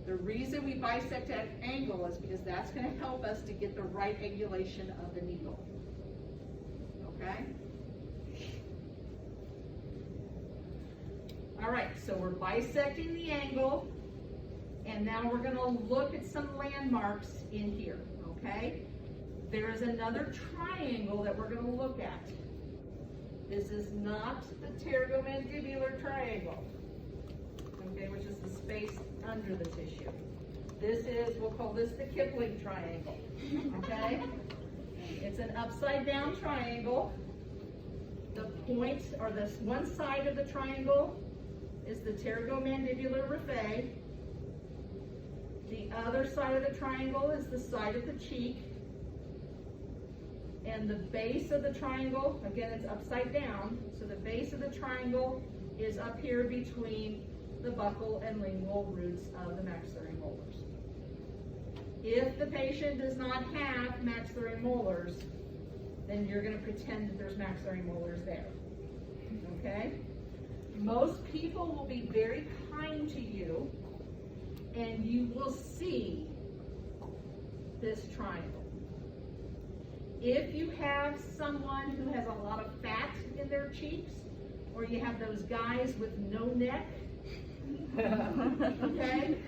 The reason we bisect that angle is because that's going to help us to get the right angulation of the needle. Okay? All right, so we're bisecting the angle, and now we're going to look at some landmarks in here, okay? There is another triangle that we're going to look at. This is not the pterygomandibular triangle, okay, which is the space under the tissue. This is, we'll call this the Kipling triangle, okay? It's an upside down triangle. The point, or this one side of the triangle, is the pterygomandibular raphe. The other side of the triangle is the side of the cheek. And the base of the triangle, again, it's upside down, so the base of the triangle is up here between the buccal and lingual roots of the maxillary molars. If the patient does not have maxillary molars, then you're going to pretend that there's maxillary molars there. Okay? Most people will be very kind to you, and you will see this triangle. If you have someone who has a lot of fat in their cheeks, or you have those guys with no neck, okay,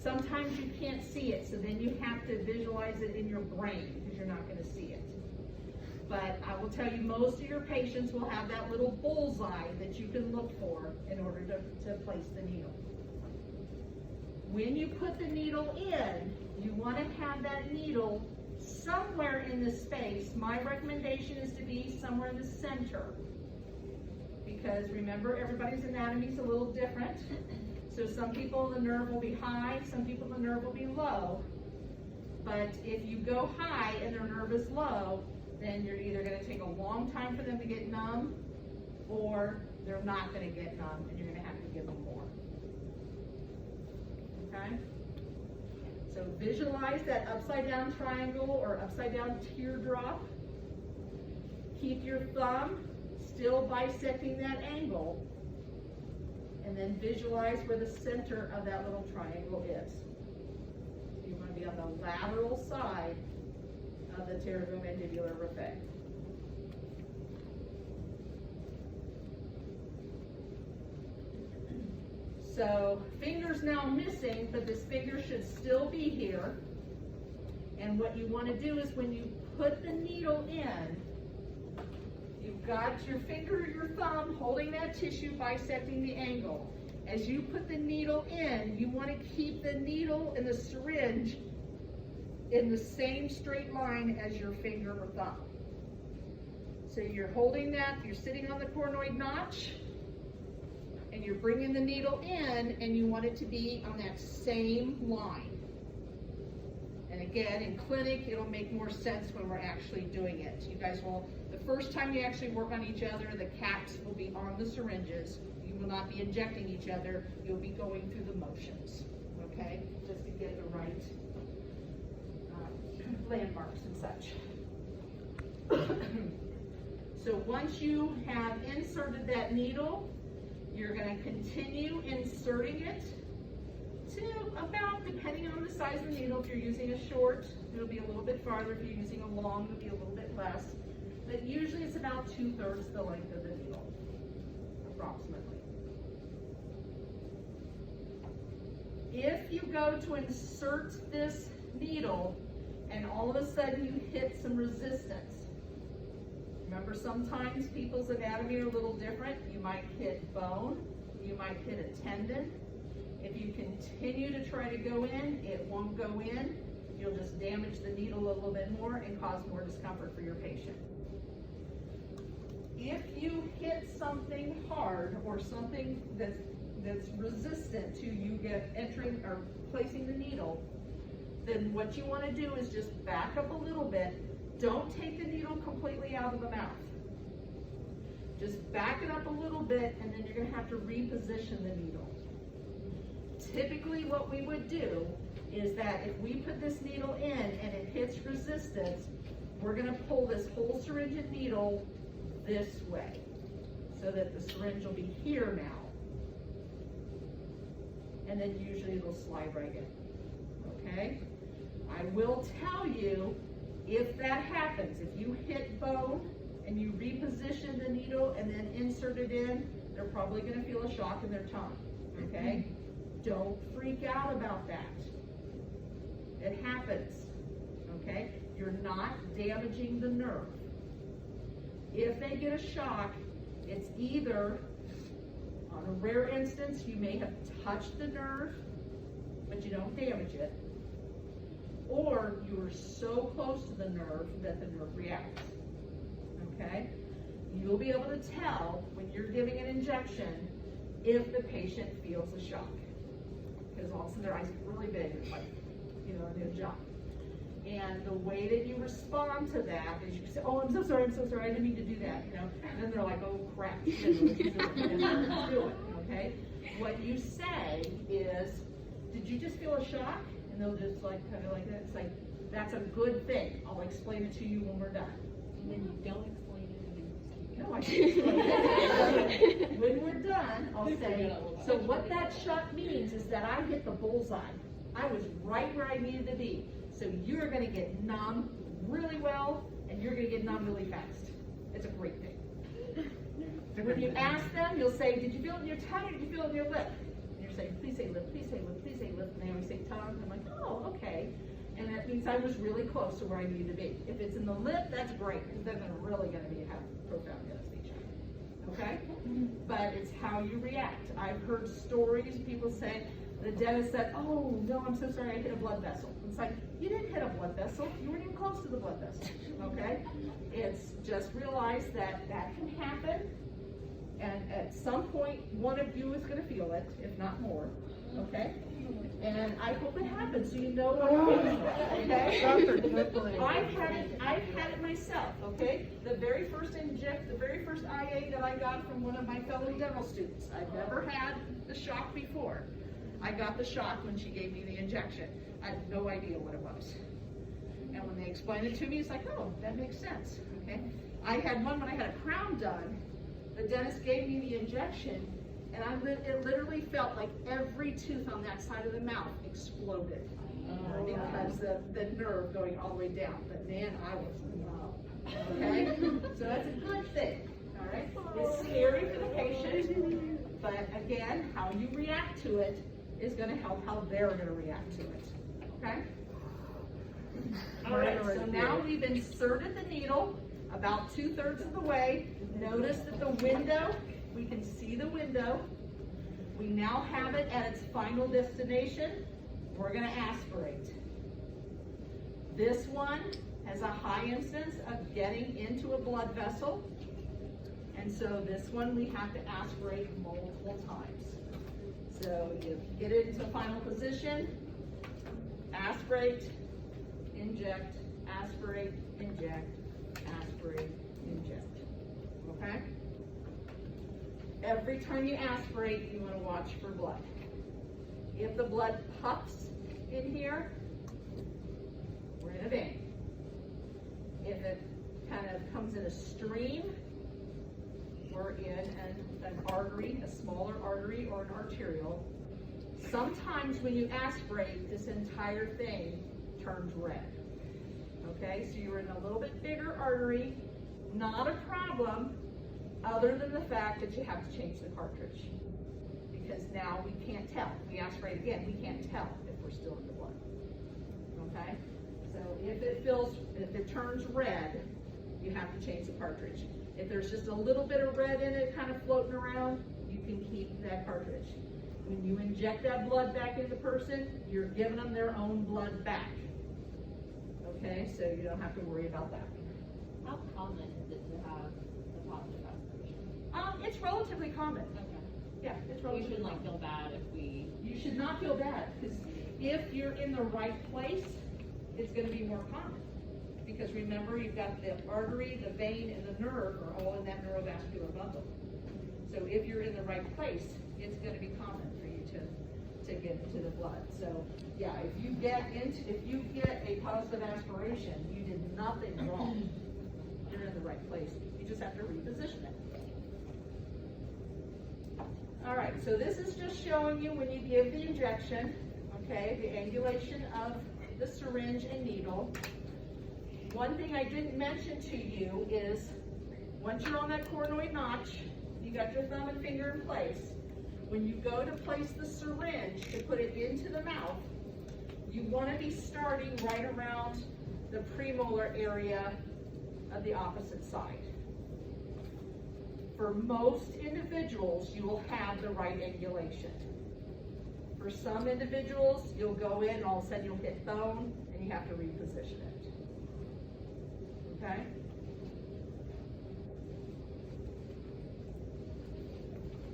sometimes you can't see it, so then you have to visualize it in your brain because you're not going to see it. But I will tell you, most of your patients will have that little bullseye that you can look for in order to place the needle. When you put the needle in, you want to have that needle somewhere in the space. My recommendation is to be somewhere in the center. Because remember, everybody's anatomy is a little different. So some people, the nerve will be high, some people, the nerve will be low. But if you go high and their nerve is low, then you're either going to take a long time for them to get numb, or they're not going to get numb, and you're going to have to give them more. Okay? So visualize that upside down triangle or upside down teardrop. Keep your thumb still bisecting that angle, and then visualize where the center of that little triangle is. So you want to be on the lateral side of the pterygomandibular raphe. So finger's now missing, but this finger should still be here. And what you want to do is when you put the needle in, you've got your finger or your thumb holding that tissue, bisecting the angle. As you put the needle in, you want to keep the needle and the syringe in the same straight line as your finger or thumb. So you're holding that, you're sitting on the coronoid notch, and you're bringing the needle in, and you want it to be on that same line. And again, in clinic, it'll make more sense when we're actually doing it. You guys will, the first time you actually work on each other, the caps will be on the syringes. You will not be injecting each other. You'll be going through the motions, okay? Just to get the right landmarks and such. So once you have inserted that needle, you're going to continue inserting it to about, depending on the size of the needle, if you're using a short, it'll be a little bit farther. If you're using a long, it'll be a little bit less. But usually it's about 2/3 the length of the needle, approximately. If you go to insert this needle and all of a sudden you hit some resistance, remember sometimes people's anatomy are a little different. You might hit bone, you might hit a tendon. If you continue to try to go in, it won't go in. You'll just damage the needle a little bit more and cause more discomfort for your patient. If you hit something hard or something that's resistant to you entering or placing the needle, then what you want to do is just back up a little bit. Don't take the needle completely out of the mouth. Just back it up a little bit, and then you're going to have to reposition the needle. Typically what we would do is that if we put this needle in and it hits resistance, we're going to pull this whole syringe and needle this way so that the syringe will be here now. And then usually it'll slide right in. Okay? I will tell you, if that happens, if you hit bone and you reposition the needle and then insert it in, they're probably going to feel a shock in their tongue. Okay? Don't freak out about that. It happens. Okay? You're not damaging the nerve. If they get a shock, it's either, on a rare instance, you may have touched the nerve, but you don't damage it, or you are so close to the nerve that the nerve reacts. Okay? You'll be able to tell when you're giving an injection if the patient feels a shock. Because all of a sudden their eyes get really big, it's like, you know, they jump. And the way that you respond to that is you say, oh, I'm so sorry, I didn't mean to do that, you know. And then they're like, oh crap, and do it, okay? What you say is, did you just feel a shock? And they'll just like, kind of like that. It's like, that's a good thing. I'll explain it to you when we're done. And then you don't explain it and you just keep No, I can't explain it. When we're done, I'll say, so what that shock means is that I hit the bullseye. I was right where I needed to be. So you're going to get numb really well, and you're going to get numb really fast. It's a great thing. When you ask them, you'll say, did you feel it in your tongue or did you feel it in your lip? And you're saying, please say lip, please say lip, please say lip. And they always say tongue. I'm like, oh, okay. And that means I was really close to where I needed to be. If it's in the lip, that's great, because they're really going to have profound anesthesia. Okay? But it's how you react. I've heard stories, people say, the dentist said, oh, no, I'm so sorry, I hit a blood vessel. It's like, you didn't hit a blood vessel. You weren't even close to the blood vessel. Okay? It's just realize that that can happen. And at some point, one of you is going to feel it, if not more. Okay? And I hope it happens so you know what it feels like. Okay? I've had it myself, okay? The very first IA that I got from one of my fellow dental students. I've never had the shock before. I got the shock when she gave me the injection. I had no idea what it was. And when they explained it to me, it's like, oh, that makes sense, okay? I had one when I had a crown done. The dentist gave me the injection, and it literally felt like every tooth on that side of the mouth exploded because of the nerve going all the way down. But man, I was numb. Okay? So that's a good thing. All right? It's scary for the patient. But again, how you react to it is gonna help how they're gonna react to it, okay? All right, so now we've inserted the needle about 2/3 of the way. Notice that the window, we can see the window. We now have it at its final destination. We're gonna aspirate. This one has a high incidence of getting into a blood vessel. And so this one we have to aspirate multiple times. So you get it into final position, aspirate, inject, aspirate, inject, aspirate, inject. Okay? Every time you aspirate, you want to watch for blood. If the blood puffs in here, we're in a vein. If it kind of comes in a stream, we're in an artery, a smaller artery or an arterial. Sometimes when you aspirate, this entire thing turns red. Okay, so you're in a little bit bigger artery, not a problem, other than the fact that you have to change the cartridge. Because now we can't tell. We aspirate again, we can't tell if we're still in the blood. Okay? So if it turns red, you have to change the cartridge. If there's just a little bit of red in it kind of floating around, you can keep that cartridge. When you inject that blood back into the person, you're giving them their own blood back. Okay, so you don't have to worry about that. How common is it to have the positive aspiration? It's relatively common. Okay. Yeah, it's We relatively shouldn't common. feel bad if we. You should not feel bad, because if you're in the right place, it's gonna be more common. Because remember, you've got the artery, the vein, and the nerve are all in that neurovascular bundle. So if you're in the right place, it's gonna be common for you to get into the blood. So, yeah, if you get a positive aspiration, you did nothing wrong. You're in the right place. You just have to reposition it. All right, so this is just showing you when you give the injection, okay, the angulation of the syringe and needle. One thing I didn't mention to you is, once you're on that coronoid notch, you got your thumb and finger in place. When you go to place the syringe to put it into the mouth, you want to be starting right around the premolar area of the opposite side. For most individuals, you will have the right angulation. For some individuals, you'll go in and all of a sudden you'll hit bone and you have to reposition it. Okay?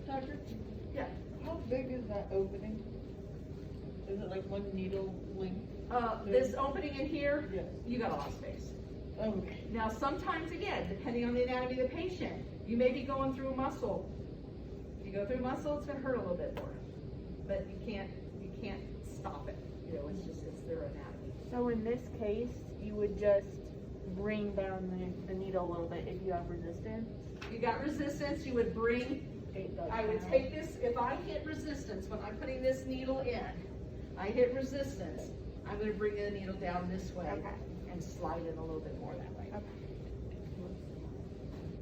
Doctor, Yeah. how big is that opening? Is it like one needle length? This opening in here, Yes. you got a lot of space. Okay. Now, sometimes, again, depending on the anatomy of the patient, you may be going through a muscle. If you go through muscle, it's gonna hurt a little bit more. But you can't stop it. You know, it's their anatomy. So in this case, you would just bring down the needle a little bit if you have resistance. If you got resistance, you would bring, I would take this, if I hit resistance, when I'm putting this needle in, I hit resistance, I'm gonna bring the needle down this way Okay. and slide it a little bit more that way. Okay.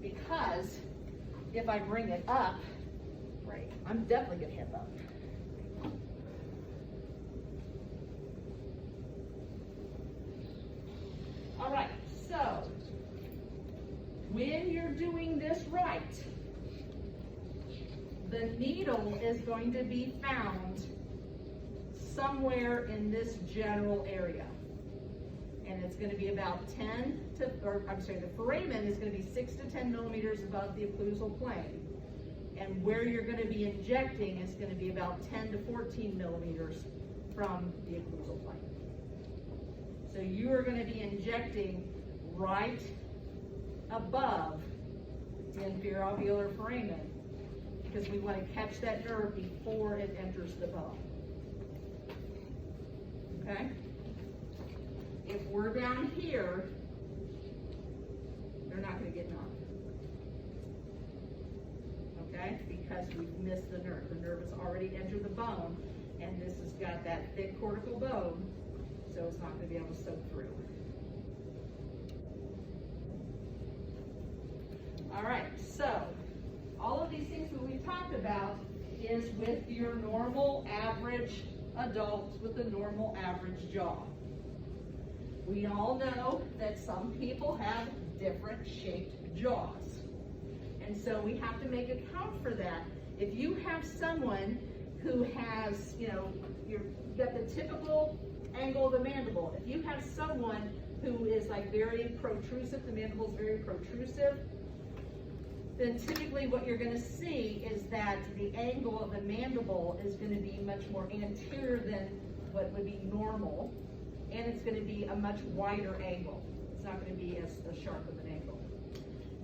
Because if I bring it up, Right. I'm definitely gonna hit bone. All right, so when you're doing this right, the needle is going to be found somewhere in this general area. And it's gonna be about the foramen is gonna be 6 to 10 millimeters above the occlusal plane. And where you're gonna be injecting is gonna be about 10 to 14 millimeters from the occlusal plane. So you are gonna be injecting right above the inferior alveolar foramen, because we wanna catch that nerve before it enters the bone. Okay? If we're down here, they're not gonna get knocked. Okay? Because we've missed the nerve. The nerve has already entered the bone, and this has got that thick cortical bone, so it's not gonna be able to soak through. All right, so all of these things that we've talked about is with your normal average adults with a normal average jaw. We all know that some people have different shaped jaws. And so we have to make account for that. If you have someone who has, you've got the typical angle of the mandible. If you have someone who is like very protrusive, the mandible is very protrusive, then typically what you're going to see is that the angle of the mandible is going to be much more anterior than what would be normal, and it's going to be a much wider angle. It's not going to be as sharp of an angle.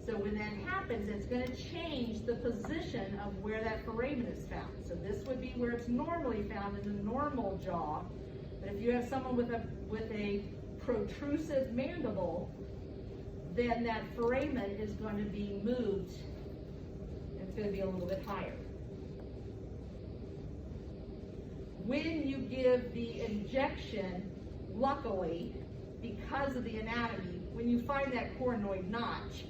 So when that happens, it's going to change the position of where that foramen is found. So this would be where it's normally found in the normal jaw. But if you have someone with a protrusive mandible, then that foramen is going to be moved. It's going to be a little bit higher. When you give the injection, luckily, because of the anatomy, when you find that coronoid notch,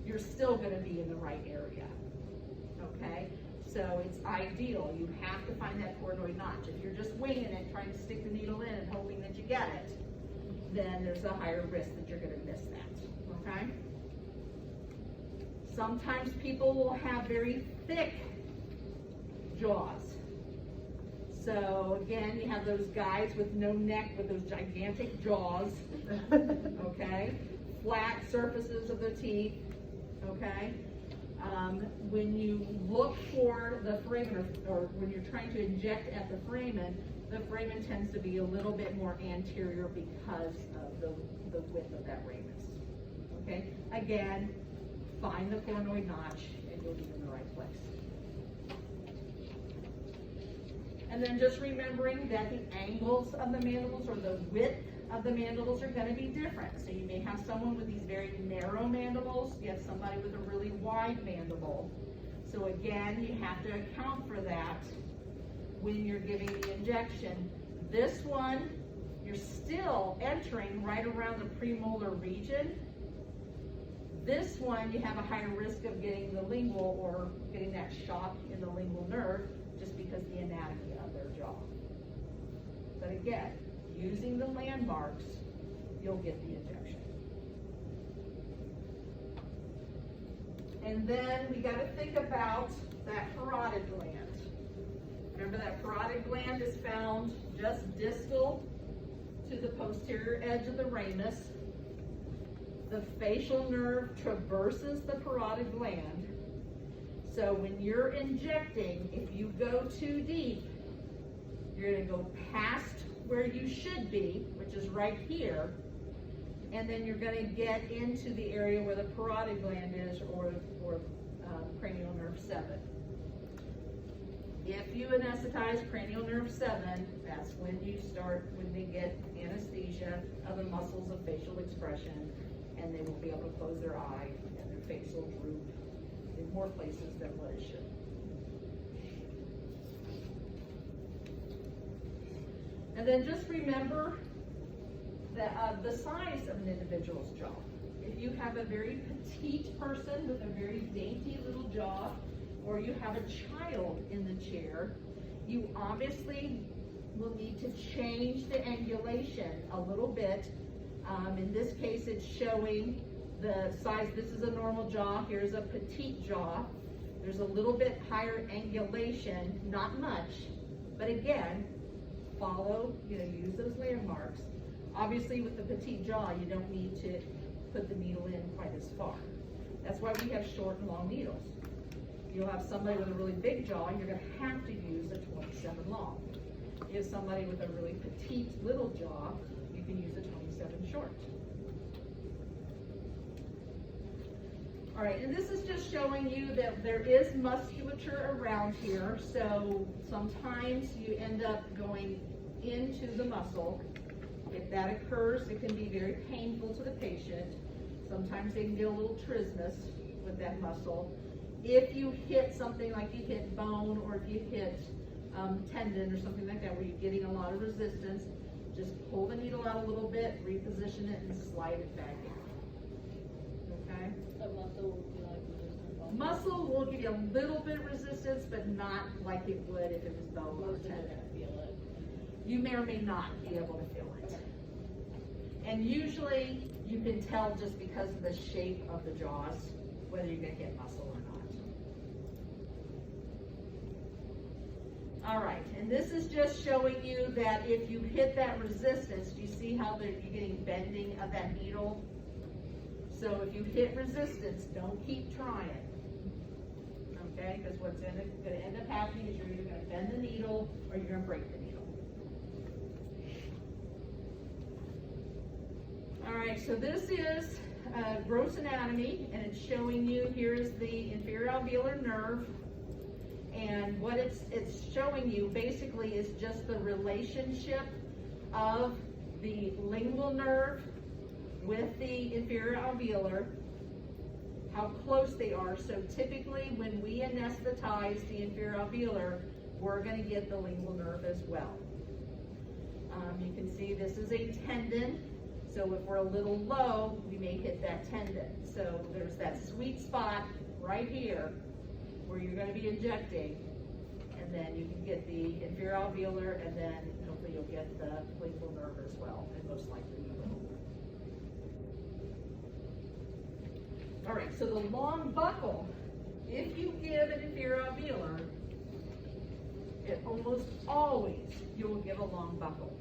you're still going to be in the right area, okay? So it's ideal. You have to find that coronoid notch. If you're just winging it, trying to stick the needle in and hoping that you get it, then there's a higher risk that you're going to miss that, okay? Sometimes people will have very thick jaws. So again, you have those guys with no neck with those gigantic jaws, okay? Flat surfaces of the teeth, okay? When you look for the foramen, or when you're trying to inject at the foramen tends to be a little bit more anterior because of the width of that ramus, okay? Again, find the coronoid notch and you'll be in the right place. And then just remembering that the angles of the mandibles or the width of the mandibles are going to be different. So you may have someone with these very narrow mandibles, you have somebody with a really wide mandible. So again, you have to account for that when you're giving the injection. This one, you're still entering right around the premolar region. This one, you have a higher risk of getting the lingual or getting that shock in the lingual nerve just because the anatomy of their jaw. But again, using the landmarks, you'll get the injection. And then we got to think about that parotid gland. Remember that parotid gland is found just distal to the posterior edge of the ramus. The facial nerve traverses the parotid gland. So when you're injecting, if you go too deep, you're going to go past where you should be, which is right here, and then you're going to get into the area where the parotid gland is, or cranial nerve 7. If you anesthetize cranial nerve 7, that's when they get anesthesia of the muscles of facial expression, and they will be able to close their eye and their face will droop in more places than what it should. And then just remember that the size of an individual's jaw. If you have a very petite person with a very dainty little jaw, or you have a child in the chair, you obviously will need to change the angulation a little bit. In this case, it's showing the size. This is a normal jaw. Here's a petite jaw. There's a little bit higher angulation, not much, but again, use those landmarks. Obviously, with the petite jaw, you don't need to put the needle in quite as far. That's why we have short and long needles. You'll have somebody with a really big jaw, and you're going to have to use a 27 long. You have somebody with a really petite little jaw, you can use a 27 short. All right, and this is just showing you that there is musculature around here, so sometimes you end up going into the muscle. If that occurs, it can be very painful to the patient. Sometimes they can get a little trismus with that muscle. If you hit something like you hit bone, or if you hit tendon or something like that where you're getting a lot of resistance, just pull the needle out a little bit, reposition it, and slide it back in. Okay? The muscle will be like resistant Muscle will give you a little bit of resistance, but not like it would if it was bone or Most of tendon. it, I feel it. You may or may not be able to feel it. And usually you can tell just because of the shape of the jaws, whether you're gonna hit muscle or not. All right, and this is just showing you that if you hit that resistance, do you see how you're getting bending of that needle? So if you hit resistance, don't keep trying. Okay, because what's gonna end up happening is you're either gonna bend the needle or you're gonna break the needle. All right, so this is gross anatomy, and it's showing you, here's the inferior alveolar nerve, and what it's showing you basically is just the relationship of the lingual nerve with the inferior alveolar, how close they are. So typically when we anesthetize the inferior alveolar, we're gonna get the lingual nerve as well. You can see this is a tendon. So if we're a little low, we may hit that tendon. So there's that sweet spot right here where you're going to be injecting, and then you can get the inferior alveolar, and then hopefully you'll get the lingual nerve as well, and most likely you will. All right, so the long buckle, if you give an inferior alveolar, it almost always you will give a long buckle.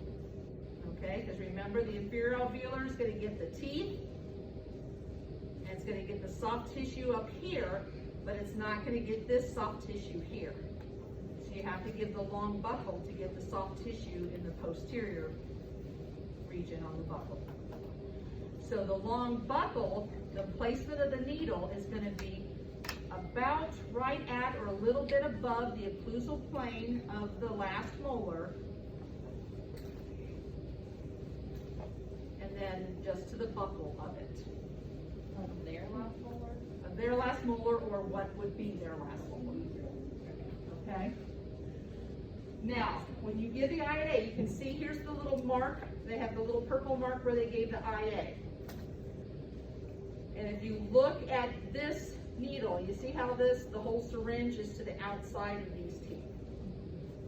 Okay, because remember the inferior alveolar is going to get the teeth, and it's going to get the soft tissue up here, but it's not going to get this soft tissue here. So you have to give the long buckle to get the soft tissue in the posterior region on the buckle. So the long buckle, the placement of the needle is going to be about right at or a little bit above the occlusal plane of the last molar, and then just to the buckle of it. Of their last molar? Of their last molar, or what would be their last molar. Okay? Now, when you give the IA, you can see here's the little mark. They have the little purple mark where they gave the IA. And if you look at this needle, you see how the whole syringe is to the outside of these teeth.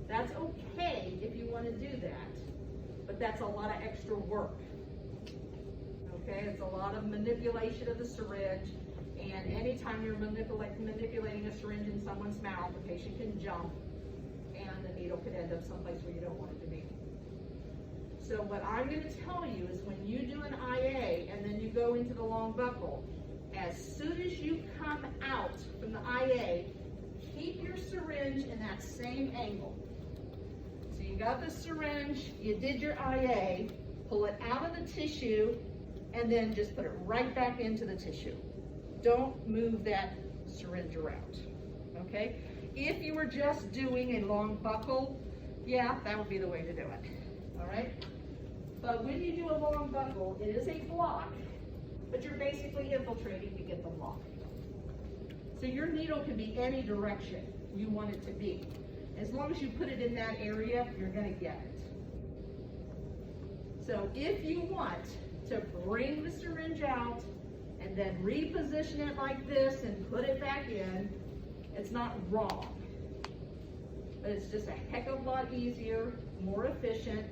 That's okay if you want to do that, but that's a lot of extra work. Okay, it's a lot of manipulation of the syringe, and anytime you're manipulating a syringe in someone's mouth, the patient can jump, and the needle could end up someplace where you don't want it to be. So what I'm going to tell you is when you do an IA and then you go into the long buckle, as soon as you come out from the IA, keep your syringe in that same angle. So you got the syringe, you did your IA, pull it out of the tissue, and then just put it right back into the tissue. Don't move that syringe around, okay? If you were just doing a long buckle, yeah, that would be the way to do it, all right? But when you do a long buckle, it is a block, but you're basically infiltrating to get the block. So your needle can be any direction you want it to be. As long as you put it in that area, you're gonna get it. So if you want to bring the syringe out and then reposition it like this and put it back in, it's not wrong. But it's just a heck of a lot easier, more efficient,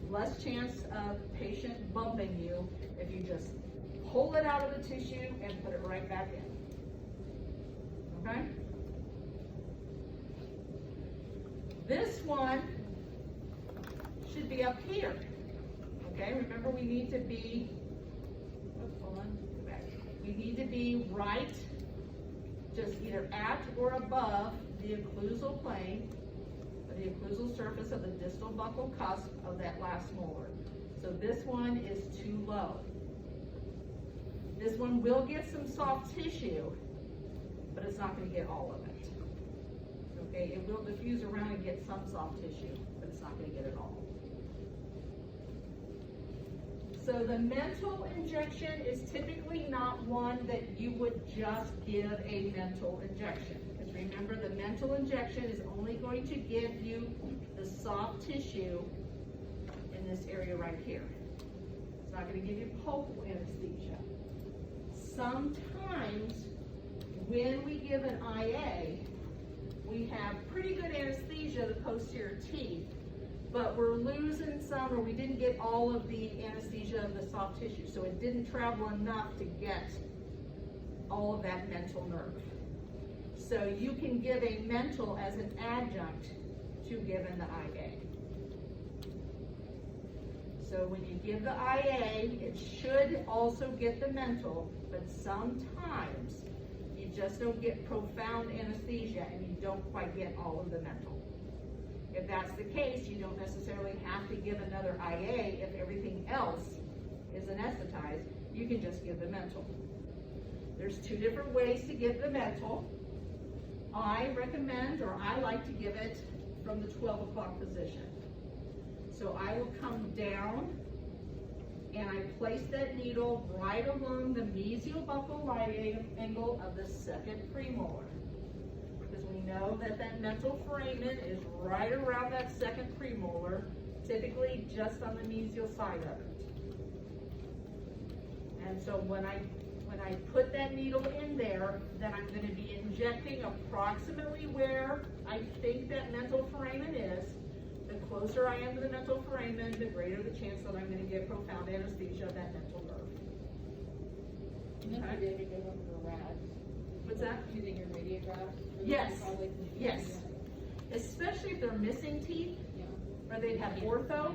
less chance of patient bumping you if you just pull it out of the tissue and put it right back in. Okay? This one should be up here. Okay, remember we need to be, hold on, go back. We need to be right, just either at or above the occlusal plane, or the occlusal surface of the distal buccal cusp of that last molar. So this one is too low. This one will get some soft tissue, but it's not going to get all of it. Okay, it will diffuse around and get some soft tissue, but it's not going to get it all. So the mental injection is typically not one that you would just give a mental injection. Because remember, the mental injection is only going to give you the soft tissue in this area right here. It's not going to give you pulpal anesthesia. Sometimes when we give an IA, we have pretty good anesthesia of the posterior teeth, but we're losing some, or we didn't get all of the anesthesia of the soft tissue, so it didn't travel enough to get all of that mental nerve. So you can give a mental as an adjunct to giving the IA. So when you give the IA, it should also get the mental, but sometimes you just don't get profound anesthesia and you don't quite get all of the mental. If that's the case, you don't necessarily have to give another IA if everything else is anesthetized. You can just give the mental. There's two different ways to give the mental. I recommend, or I like to give it from the 12 o'clock position. So I will come down and I place that needle right along the mesial buccal right angle of the second premolar. Because we know that that mental foramen is right around that second premolar, typically just on the mesial side of it. And so when I put that needle in there, then I'm going to be injecting approximately where I think that mental foramen is. The closer I am to the mental foramen, the greater the chance that I'm going to get profound anesthesia of that mental nerve. And then you did a good one for rads. What's that? Using your radiographs. Yes. Probably. Yes. Especially if they're missing teeth, Yeah. or they've had ortho,